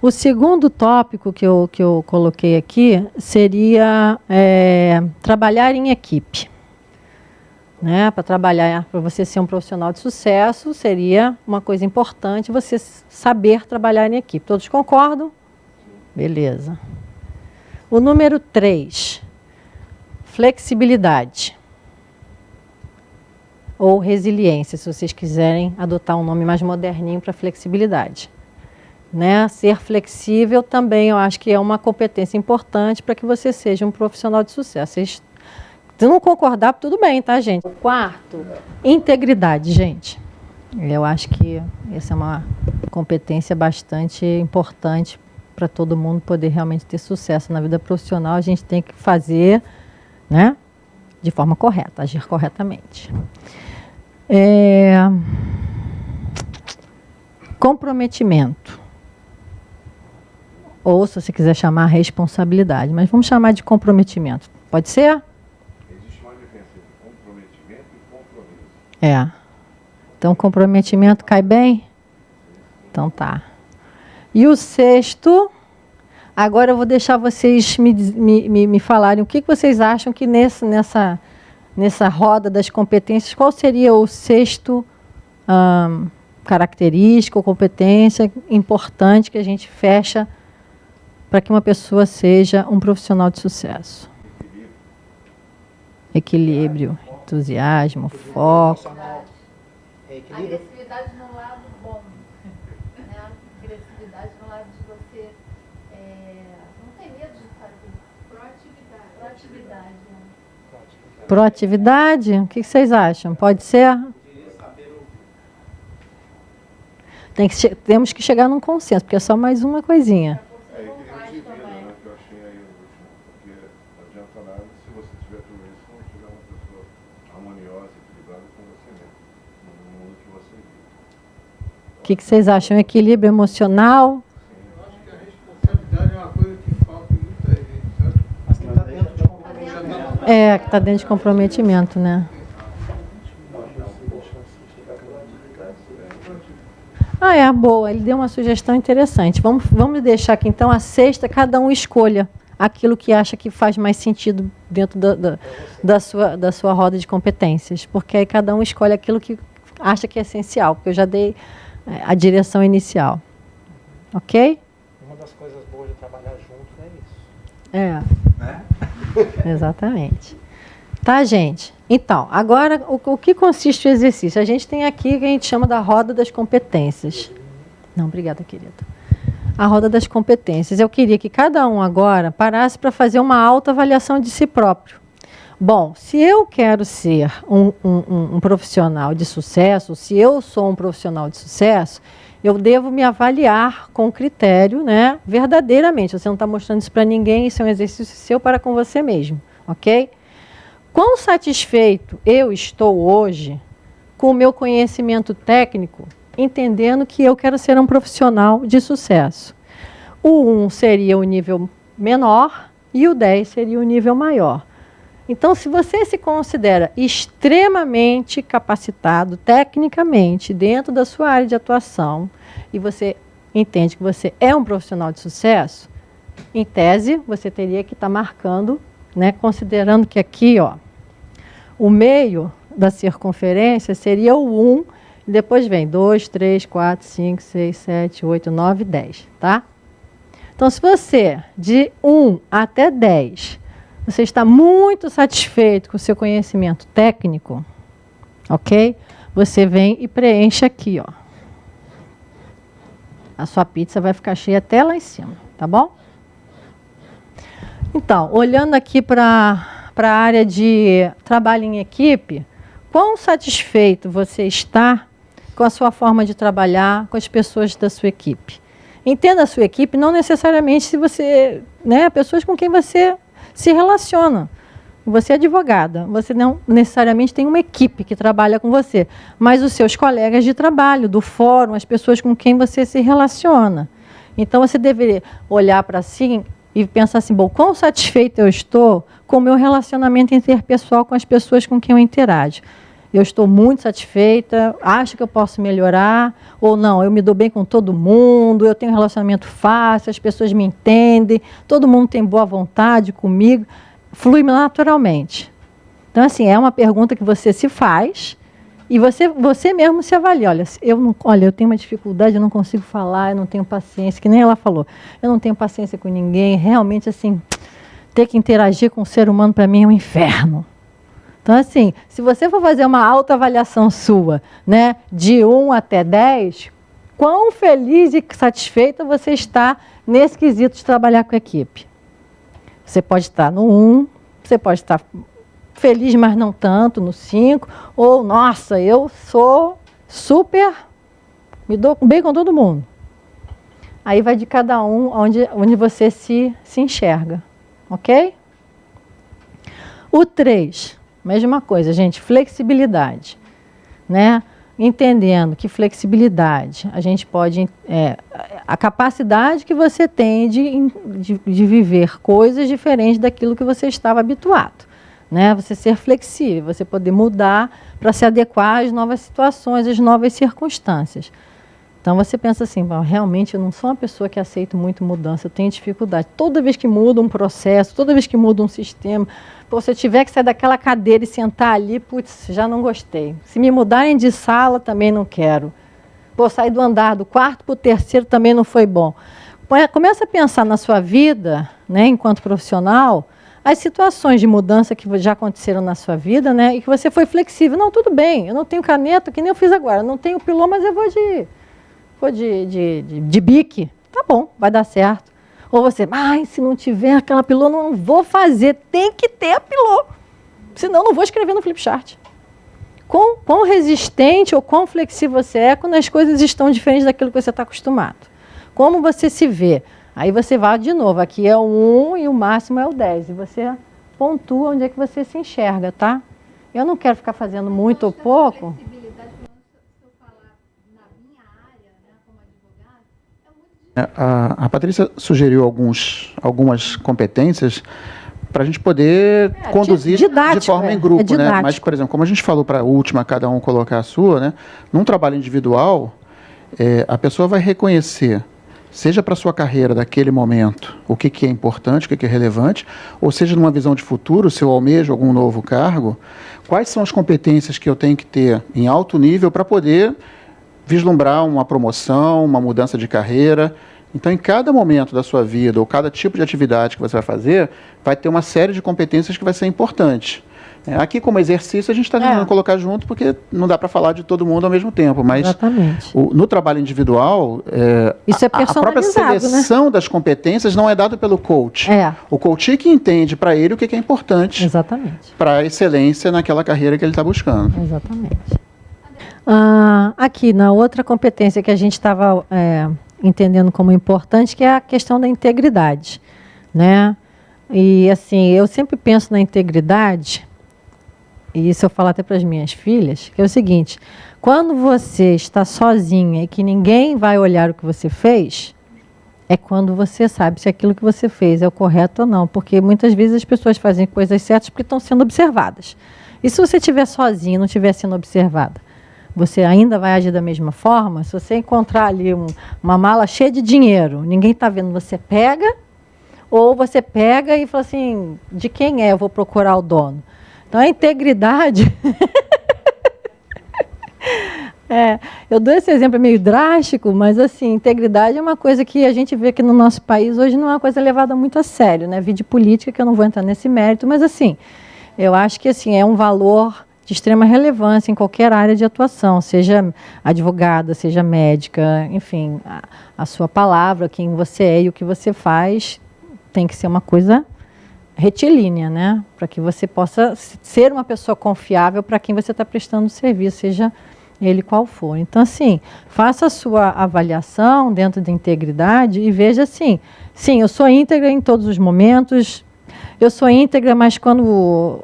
[SPEAKER 9] O segundo tópico que eu coloquei aqui seria trabalhar em equipe. Né? Para você ser um profissional de sucesso, seria uma coisa importante você saber trabalhar em equipe. Todos concordam? Beleza. O número 3, flexibilidade. Ou resiliência, se vocês quiserem adotar um nome mais moderninho para flexibilidade. Né? Ser flexível também eu acho que é uma competência importante para que você seja um profissional de sucesso. Se não concordar, tudo bem, tá, gente? O 4, integridade, gente. Eu acho que essa é uma competência bastante importante para todo mundo poder realmente ter sucesso na vida profissional. A gente tem que fazer, né, de forma correta, agir corretamente. Comprometimento. Ou, se você quiser chamar, responsabilidade. Mas vamos chamar de comprometimento. Pode ser?
[SPEAKER 10] Existe uma diferença entre comprometimento e compromisso.
[SPEAKER 9] Então, comprometimento cai bem? Então, tá. E o 6º, agora eu vou deixar vocês me falarem o que vocês acham que nessa roda das competências, qual seria o 6º característica ou competência importante que a gente fecha para que uma pessoa seja um profissional de sucesso? Equilíbrio, entusiasmo, foco.
[SPEAKER 12] Agressividade no lado bom. Né? Agressividade no lado de você não ter medo de fazer. Proatividade.
[SPEAKER 9] Proatividade? O que vocês acham? Pode ser? Temos que chegar num consenso, porque é só mais uma coisinha. O que vocês acham? Equilíbrio emocional?
[SPEAKER 6] Eu acho que a responsabilidade é uma coisa que falta em muita gente, sabe? Mas que está dentro de comprometimento.
[SPEAKER 9] Que está dentro de comprometimento, né? Boa. Ele deu uma sugestão interessante. Vamos deixar aqui, então, a 6ª, cada um escolha aquilo que acha que faz mais sentido dentro da sua roda de competências. Porque aí cada um escolhe aquilo que acha que é essencial. Porque eu já dei a direção inicial. Ok?
[SPEAKER 1] Uma das coisas boas de trabalhar junto é isso.
[SPEAKER 9] Né? Exatamente. Tá, gente? Então, agora, o que consiste o exercício? A gente tem aqui o que a gente chama da roda das competências. Não, obrigada, querida. A roda das competências. Eu queria que cada um agora parasse para fazer uma autoavaliação de si próprio. Bom, se eu quero ser um profissional de sucesso, se eu sou um profissional de sucesso, eu devo me avaliar com critério, né, verdadeiramente. Você não está mostrando isso para ninguém, isso é um exercício seu para com você mesmo, ok? Quão satisfeito eu estou hoje com o meu conhecimento técnico, entendendo que eu quero ser um profissional de sucesso. O 1 seria o nível menor e o 10 seria o nível maior. Então, se você se considera extremamente capacitado tecnicamente dentro da sua área de atuação e você entende que você é um profissional de sucesso, em tese, você teria que estar marcando, né, considerando que aqui, ó, o meio da circunferência seria o 1, e depois vem 2, 3, 4, 5, 6, 7, 8, 9, 10, tá? Então, se você, de 1 até 10, você está muito satisfeito com o seu conhecimento técnico, ok? Você vem e preenche aqui, ó. A sua pizza vai ficar cheia até lá em cima, tá bom? Então, olhando aqui para a área de trabalho em equipe, quão satisfeito você está com a sua forma de trabalhar com as pessoas da sua equipe? Entenda a sua equipe, não necessariamente se você, né, pessoas com quem você se relaciona. Você é advogada, você não necessariamente tem uma equipe que trabalha com você, mas os seus colegas de trabalho, do fórum, as pessoas com quem você se relaciona. Então, você deveria olhar para si e pensar assim, bom, quão satisfeito eu estou com o meu relacionamento interpessoal com as pessoas com quem eu interajo. Eu estou muito satisfeita, acho que eu posso melhorar, ou não, eu me dou bem com todo mundo, eu tenho um relacionamento fácil, as pessoas me entendem, todo mundo tem boa vontade comigo, flui naturalmente. Então, assim, é uma pergunta que você se faz e você mesmo se avalia. Olha, eu tenho uma dificuldade, eu não consigo falar, eu não tenho paciência, que nem ela falou, eu não tenho paciência com ninguém, realmente, assim, ter que interagir com o ser humano, para mim, é um inferno. Então, assim, se você for fazer uma autoavaliação sua, né, de 1 até 10, quão feliz e satisfeita você está nesse quesito de trabalhar com a equipe? Você pode estar no 1, você pode estar feliz, mas não tanto, no 5, ou, nossa, eu sou super, me dou bem com todo mundo. Aí vai de cada um onde você se enxerga, ok? O 3, mesma coisa, gente, flexibilidade, né? Entendendo que flexibilidade, a gente pode, a capacidade que você tem de viver coisas diferentes daquilo que você estava habituado, né? Você ser flexível, você poder mudar para se adequar às novas situações, às novas circunstâncias. Então você pensa assim, realmente eu não sou uma pessoa que aceito muito mudança, eu tenho dificuldade. Toda vez que muda um processo, toda vez que muda um sistema, se eu tiver que sair daquela cadeira e sentar ali, putz, já não gostei. Se me mudarem de sala, também não quero. Sair do andar do quarto para o terceiro também não foi bom. Começa a pensar na sua vida, né, enquanto profissional, as situações de mudança que já aconteceram na sua vida, né, e que você foi flexível. Não, tudo bem, eu não tenho caneta, que nem eu fiz agora, eu não tenho pilô, mas eu vou de bique. Tá bom, vai dar certo. Ou você, se não tiver aquela pilô, não vou fazer. Tem que ter a pilô. Senão, não vou escrever no flipchart. Quão resistente ou quão flexível você é quando as coisas estão diferentes daquilo que você está acostumado. Como você se vê. Aí você vai de novo. Aqui é o 1 e o máximo é o 10. E você pontua onde é que você se enxerga, tá? Eu não quero ficar fazendo muito ou pouco.
[SPEAKER 8] A Patrícia sugeriu algumas competências para a gente poder conduzir de forma em grupo, né? Mas, por exemplo, como a gente falou para a última, cada um colocar a sua, né? Num trabalho individual, a pessoa vai reconhecer, seja para a sua carreira daquele momento, o que é importante, o que é relevante, ou seja, numa visão de futuro, se eu almejo algum novo cargo, quais são as competências que eu tenho que ter em alto nível para poder vislumbrar uma promoção, uma mudança de carreira. Então, em cada momento da sua vida, ou cada tipo de atividade que você vai fazer, vai ter uma série de competências que vai ser importante. Aqui, como exercício, a gente está tentando colocar junto, porque não dá para falar de todo mundo ao mesmo tempo. Mas no trabalho individual,
[SPEAKER 9] isso é
[SPEAKER 8] a própria seleção das competências não é dada pelo coach. O coach que entende para ele o que é importante para a excelência naquela carreira que ele está buscando.
[SPEAKER 9] Exatamente. Aqui, na outra competência que a gente estava entendendo como importante, que é a questão da integridade, né? E, assim, eu sempre penso na integridade, e isso eu falo até para as minhas filhas, que é o seguinte, quando você está sozinha e que ninguém vai olhar o que você fez, é quando você sabe se aquilo que você fez é o correto ou não, porque muitas vezes as pessoas fazem coisas certas porque estão sendo observadas. E se você estiver sozinha e não estiver sendo observada? Você ainda vai agir da mesma forma? Se você encontrar ali uma mala cheia de dinheiro, ninguém está vendo, você pega, ou você pega e fala assim, de quem é? Eu vou procurar o dono. Então, a integridade... eu dou esse exemplo meio drástico, mas assim, integridade é uma coisa que a gente vê que no nosso país hoje não é uma coisa levada muito a sério, né? Vídeo política, que eu não vou entrar nesse mérito, mas assim, eu acho que assim, é um valor de extrema relevância em qualquer área de atuação, seja advogada, seja médica, enfim, a sua palavra, quem você é e o que você faz, tem que ser uma coisa retilínea, né? Para que você possa ser uma pessoa confiável para quem você está prestando serviço, seja ele qual for. Então, assim, faça a sua avaliação dentro da integridade e veja assim, sim, eu sou íntegra em todos os momentos, eu sou íntegra, mas quando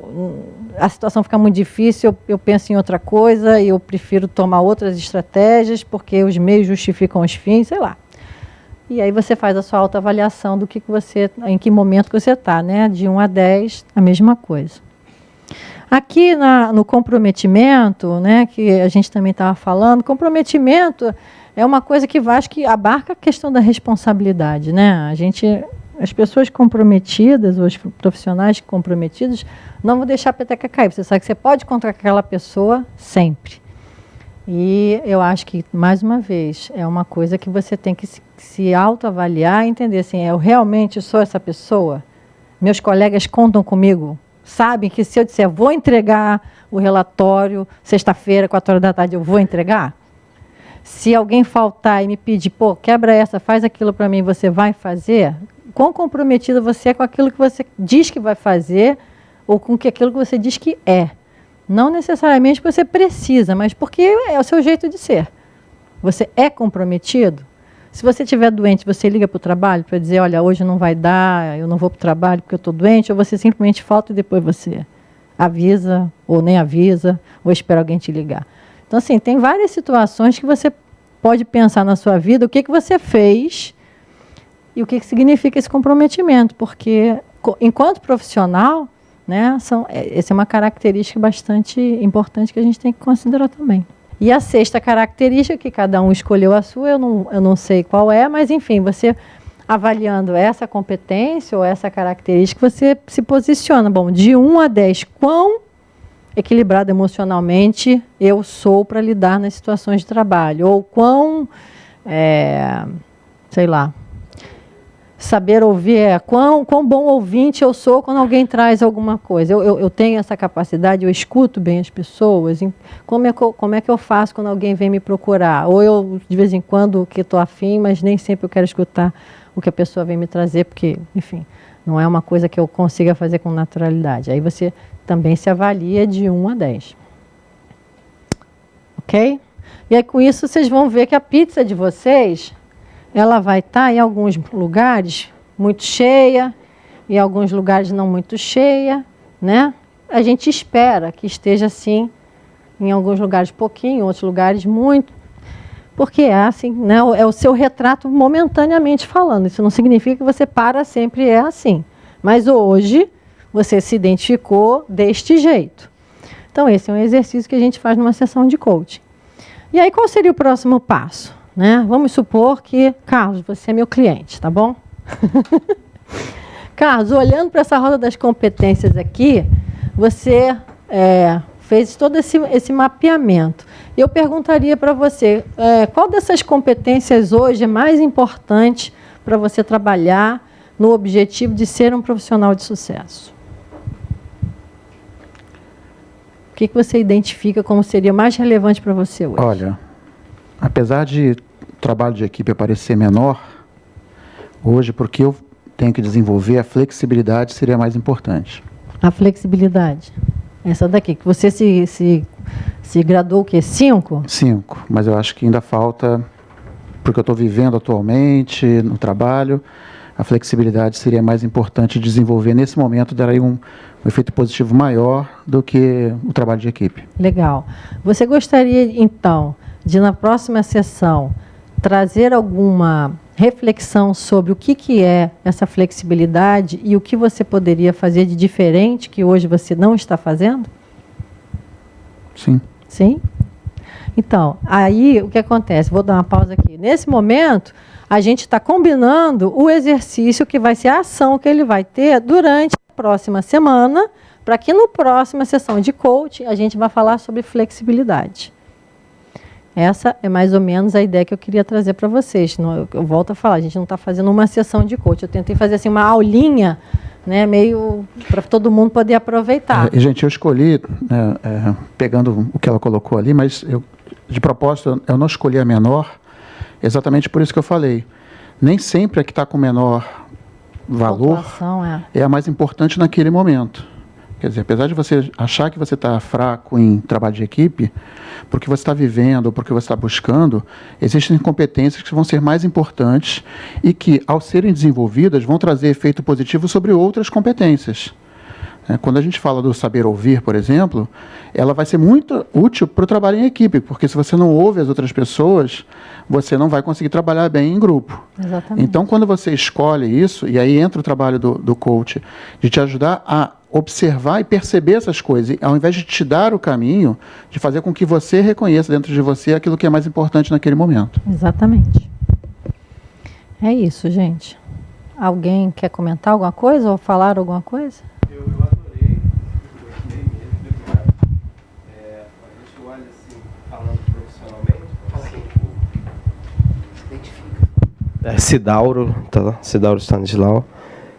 [SPEAKER 9] a situação fica muito difícil, eu penso em outra coisa e eu prefiro tomar outras estratégias porque os meios justificam os fins, sei lá. E aí você faz a sua autoavaliação do que você, em que momento que você está, né? De 1 a 10, a mesma coisa. Aqui no comprometimento, né, que a gente também estava falando, comprometimento é uma coisa que acho que abarca a questão da responsabilidade, né? As pessoas comprometidas, os profissionais comprometidos, não vão deixar a peteca cair. Você sabe que você pode contar com aquela pessoa sempre. E eu acho que, mais uma vez, é uma coisa que você tem que se autoavaliar e entender assim, eu realmente sou essa pessoa? Meus colegas contam comigo, sabem que se eu disser vou entregar o relatório sexta-feira, 4h, eu vou entregar? Se alguém faltar e me pedir, pô, quebra essa, faz aquilo para mim, você vai fazer? Quão comprometido você é com aquilo que você diz que vai fazer ou com aquilo que você diz que é? Não necessariamente porque você precisa, mas porque é o seu jeito de ser. Você é comprometido? Se você estiver doente, você liga para o trabalho para dizer, olha, hoje não vai dar, eu não vou para o trabalho porque eu estou doente, ou você simplesmente falta e depois você avisa, ou nem avisa, ou espera alguém te ligar. Então, assim, tem várias situações que você pode pensar na sua vida, o que você fez e o que significa esse comprometimento, porque enquanto profissional, né, essa é uma característica bastante importante que a gente tem que considerar também. E a sexta característica, que cada um escolheu a sua, eu não sei qual é, mas enfim, você avaliando essa competência ou essa característica, você se posiciona, bom, de 1 a 10, quão equilibrado emocionalmente eu sou para lidar nas situações de trabalho, ou quão, sei lá, saber ouvir, quão bom ouvinte eu sou quando alguém traz alguma coisa. Eu tenho essa capacidade, eu escuto bem as pessoas. Como é que eu faço quando alguém vem me procurar? Ou eu, de vez em quando, que estou afim, mas nem sempre eu quero escutar o que a pessoa vem me trazer, porque, enfim, não é uma coisa que eu consiga fazer com naturalidade. Aí você também se avalia de 1 a 10. Ok? E aí, com isso, vocês vão ver que a pizza de vocês, ela vai estar em alguns lugares muito cheia, em alguns lugares não muito cheia, né? A gente espera que esteja assim, em alguns lugares pouquinho, em outros lugares muito, porque é assim, né? É o seu retrato momentaneamente falando. Isso não significa que você para sempre é assim. Mas hoje você se identificou deste jeito. Então esse é um exercício que a gente faz numa sessão de coaching. E aí qual seria o próximo passo? Né? Vamos supor que, Carlos, você é meu cliente, tá bom? Carlos, olhando para essa roda das competências aqui, você fez todo esse mapeamento. Eu perguntaria para você, qual dessas competências hoje é mais importante para você trabalhar no objetivo de ser um profissional de sucesso? O que você identifica como seria mais relevante para você hoje?
[SPEAKER 8] Olha, apesar de o trabalho de equipe parecer menor, hoje, porque eu tenho que desenvolver, a flexibilidade seria mais importante.
[SPEAKER 9] A flexibilidade. Essa daqui, que você se graduou o quê? 5?
[SPEAKER 8] 5, mas eu acho que ainda falta, porque eu estou vivendo atualmente no trabalho, a flexibilidade seria mais importante desenvolver nesse momento, daria um efeito positivo maior do que o trabalho de equipe.
[SPEAKER 9] Legal. Você gostaria, então, de na próxima sessão trazer alguma reflexão sobre o que é essa flexibilidade e o que você poderia fazer de diferente que hoje você não está fazendo?
[SPEAKER 8] Sim.
[SPEAKER 9] Sim? Então, aí o que acontece? Vou dar uma pausa aqui. Nesse momento, a gente está combinando o exercício que vai ser a ação que ele vai ter durante a próxima semana, para que na próxima sessão de coaching a gente vai falar sobre flexibilidade. Essa é mais ou menos a ideia que eu queria trazer para vocês. Eu volto a falar, a gente não está fazendo uma sessão de coaching. Eu tentei fazer assim, uma aulinha, né, meio para todo mundo poder aproveitar.
[SPEAKER 8] Gente, eu escolhi, pegando o que ela colocou ali, mas de propósito, eu não escolhi a menor, exatamente por isso que eu falei. Nem sempre a que está com menor valor é a mais importante naquele momento. Quer dizer, apesar de você achar que você está fraco em trabalho de equipe, porque você está vivendo ou porque você está buscando, existem competências que vão ser mais importantes e que, ao serem desenvolvidas, vão trazer efeito positivo sobre outras competências. Quando a gente fala do saber ouvir, por exemplo, ela vai ser muito útil para o trabalho em equipe, porque se você não ouve as outras pessoas, você não vai conseguir trabalhar bem em grupo.
[SPEAKER 9] Exatamente.
[SPEAKER 8] Então, quando você escolhe isso, e aí entra o trabalho do coach, de te ajudar a observar e perceber essas coisas, ao invés de te dar o caminho, de fazer com que você reconheça dentro de você aquilo que é mais importante naquele momento.
[SPEAKER 9] Exatamente. É isso, gente. Alguém quer comentar alguma coisa ou falar alguma coisa?
[SPEAKER 11] Eu adorei, gostei mesmo. A gente olha assim, falando profissionalmente, Cidauro, tá lá, Cidauro Stanislau.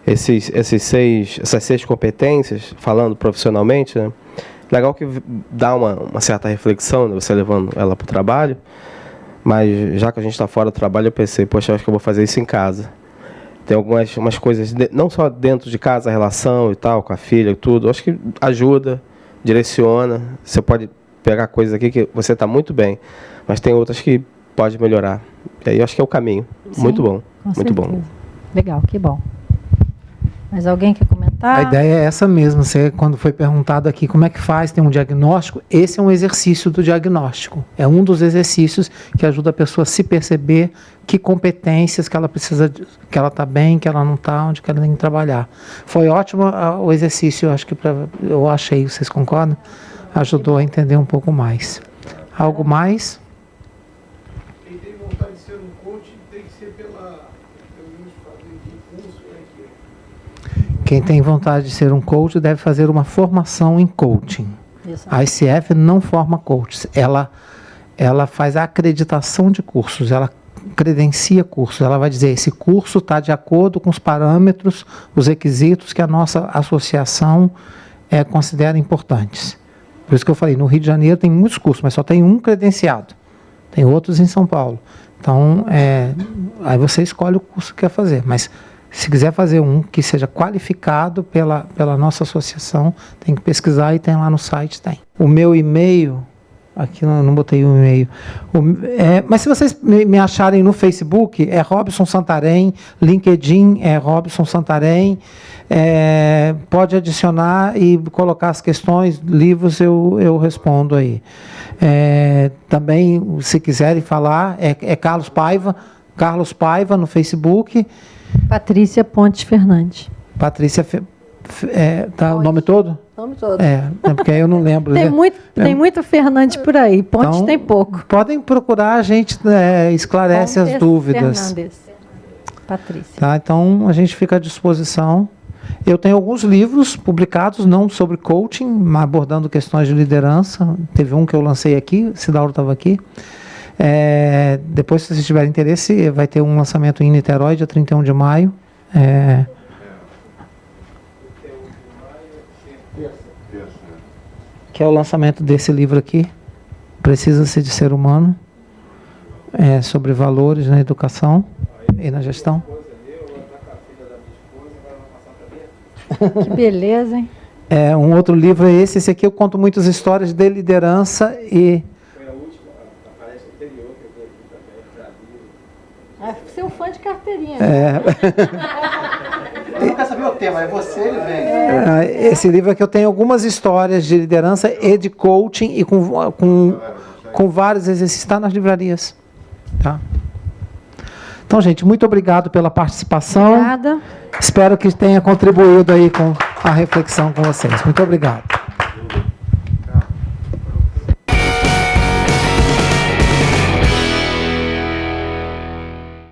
[SPEAKER 11] essas 6 competências, falando profissionalmente, né? Legal que dá uma certa reflexão, né, você levando ela para o trabalho, mas já que a gente está fora do trabalho, eu pensei, poxa, acho que eu vou fazer isso em casa. Tem umas coisas, não só dentro de casa, a relação e tal, com a filha e tudo, acho que ajuda, direciona. Você pode pegar coisas aqui que você está muito bem, mas tem outras que pode melhorar. E aí eu acho que é o caminho.
[SPEAKER 9] Sim,
[SPEAKER 11] muito bom,
[SPEAKER 9] com
[SPEAKER 11] muito
[SPEAKER 9] certeza.
[SPEAKER 11] bom.
[SPEAKER 9] Legal, que bom. Mas alguém quer comentar?
[SPEAKER 1] A ideia é essa mesmo. Você, quando foi perguntado aqui como é que faz, tem um diagnóstico, esse é um exercício do diagnóstico. É um dos exercícios que ajuda a pessoa a se perceber que competências que ela precisa, que ela está bem, que ela não está, onde que ela tem que trabalhar. Foi ótimo o exercício, acho que eu achei, vocês concordam? Ajudou a entender um pouco mais. Algo mais?
[SPEAKER 6] Quem tem vontade de ser um coach tem que ser pelo menos fazer curso,
[SPEAKER 1] Quem tem vontade de ser um coach deve fazer uma formação em coaching.
[SPEAKER 9] Isso.
[SPEAKER 1] A ICF não forma coaches, ela faz a acreditação de cursos, ela credencia cursos, ela vai dizer, esse curso está de acordo com os parâmetros, os requisitos que a nossa associação considera importantes. Por isso que eu falei, no Rio de Janeiro tem muitos cursos, mas só tem um credenciado, tem outros em São Paulo. Então, aí você escolhe o curso que quer fazer, mas se quiser fazer um que seja qualificado pela nossa associação, tem que pesquisar e tem lá no site, tem. O meu e-mail, aqui eu não botei o e-mail, mas se vocês me acharem no Facebook, é Robson Santarém, LinkedIn é Robson Santarém, pode adicionar e colocar as questões, livros eu respondo aí. Também, se quiserem falar, é Carlos Paiva no Facebook.
[SPEAKER 9] Patrícia Pontes Fernandes.
[SPEAKER 1] Patrícia, tá o nome todo?
[SPEAKER 9] O nome todo.
[SPEAKER 1] Porque aí eu não lembro.
[SPEAKER 9] Tem muito Fernandes por aí, Pontes
[SPEAKER 1] então,
[SPEAKER 9] tem pouco.
[SPEAKER 1] Podem procurar, a gente esclarece as dúvidas.
[SPEAKER 9] Fernandes. Patrícia.
[SPEAKER 1] Tá, então, a gente fica à disposição. Eu tenho alguns livros publicados, não sobre coaching, mas abordando questões de liderança. Teve um que eu lancei aqui, Cidauro estava aqui. Depois, se vocês tiverem interesse, vai ter um lançamento em Niterói, dia 31 de maio. Que é o lançamento desse livro aqui, Precisa-se de Ser Humano, sobre valores na educação e na gestão.
[SPEAKER 9] Que beleza, hein?
[SPEAKER 1] Um outro livro é esse aqui eu conto muitas histórias de liderança e...
[SPEAKER 9] Seu fã de carteirinha.
[SPEAKER 8] Eu não quero saber o tema, é você, ele vem.
[SPEAKER 1] Esse livro aqui eu tenho algumas histórias de liderança e de coaching e com vários exercícios, está nas livrarias. Tá? Então, gente, muito obrigado pela participação.
[SPEAKER 9] Obrigada.
[SPEAKER 1] Espero que tenha contribuído aí com a reflexão com vocês. Muito obrigado.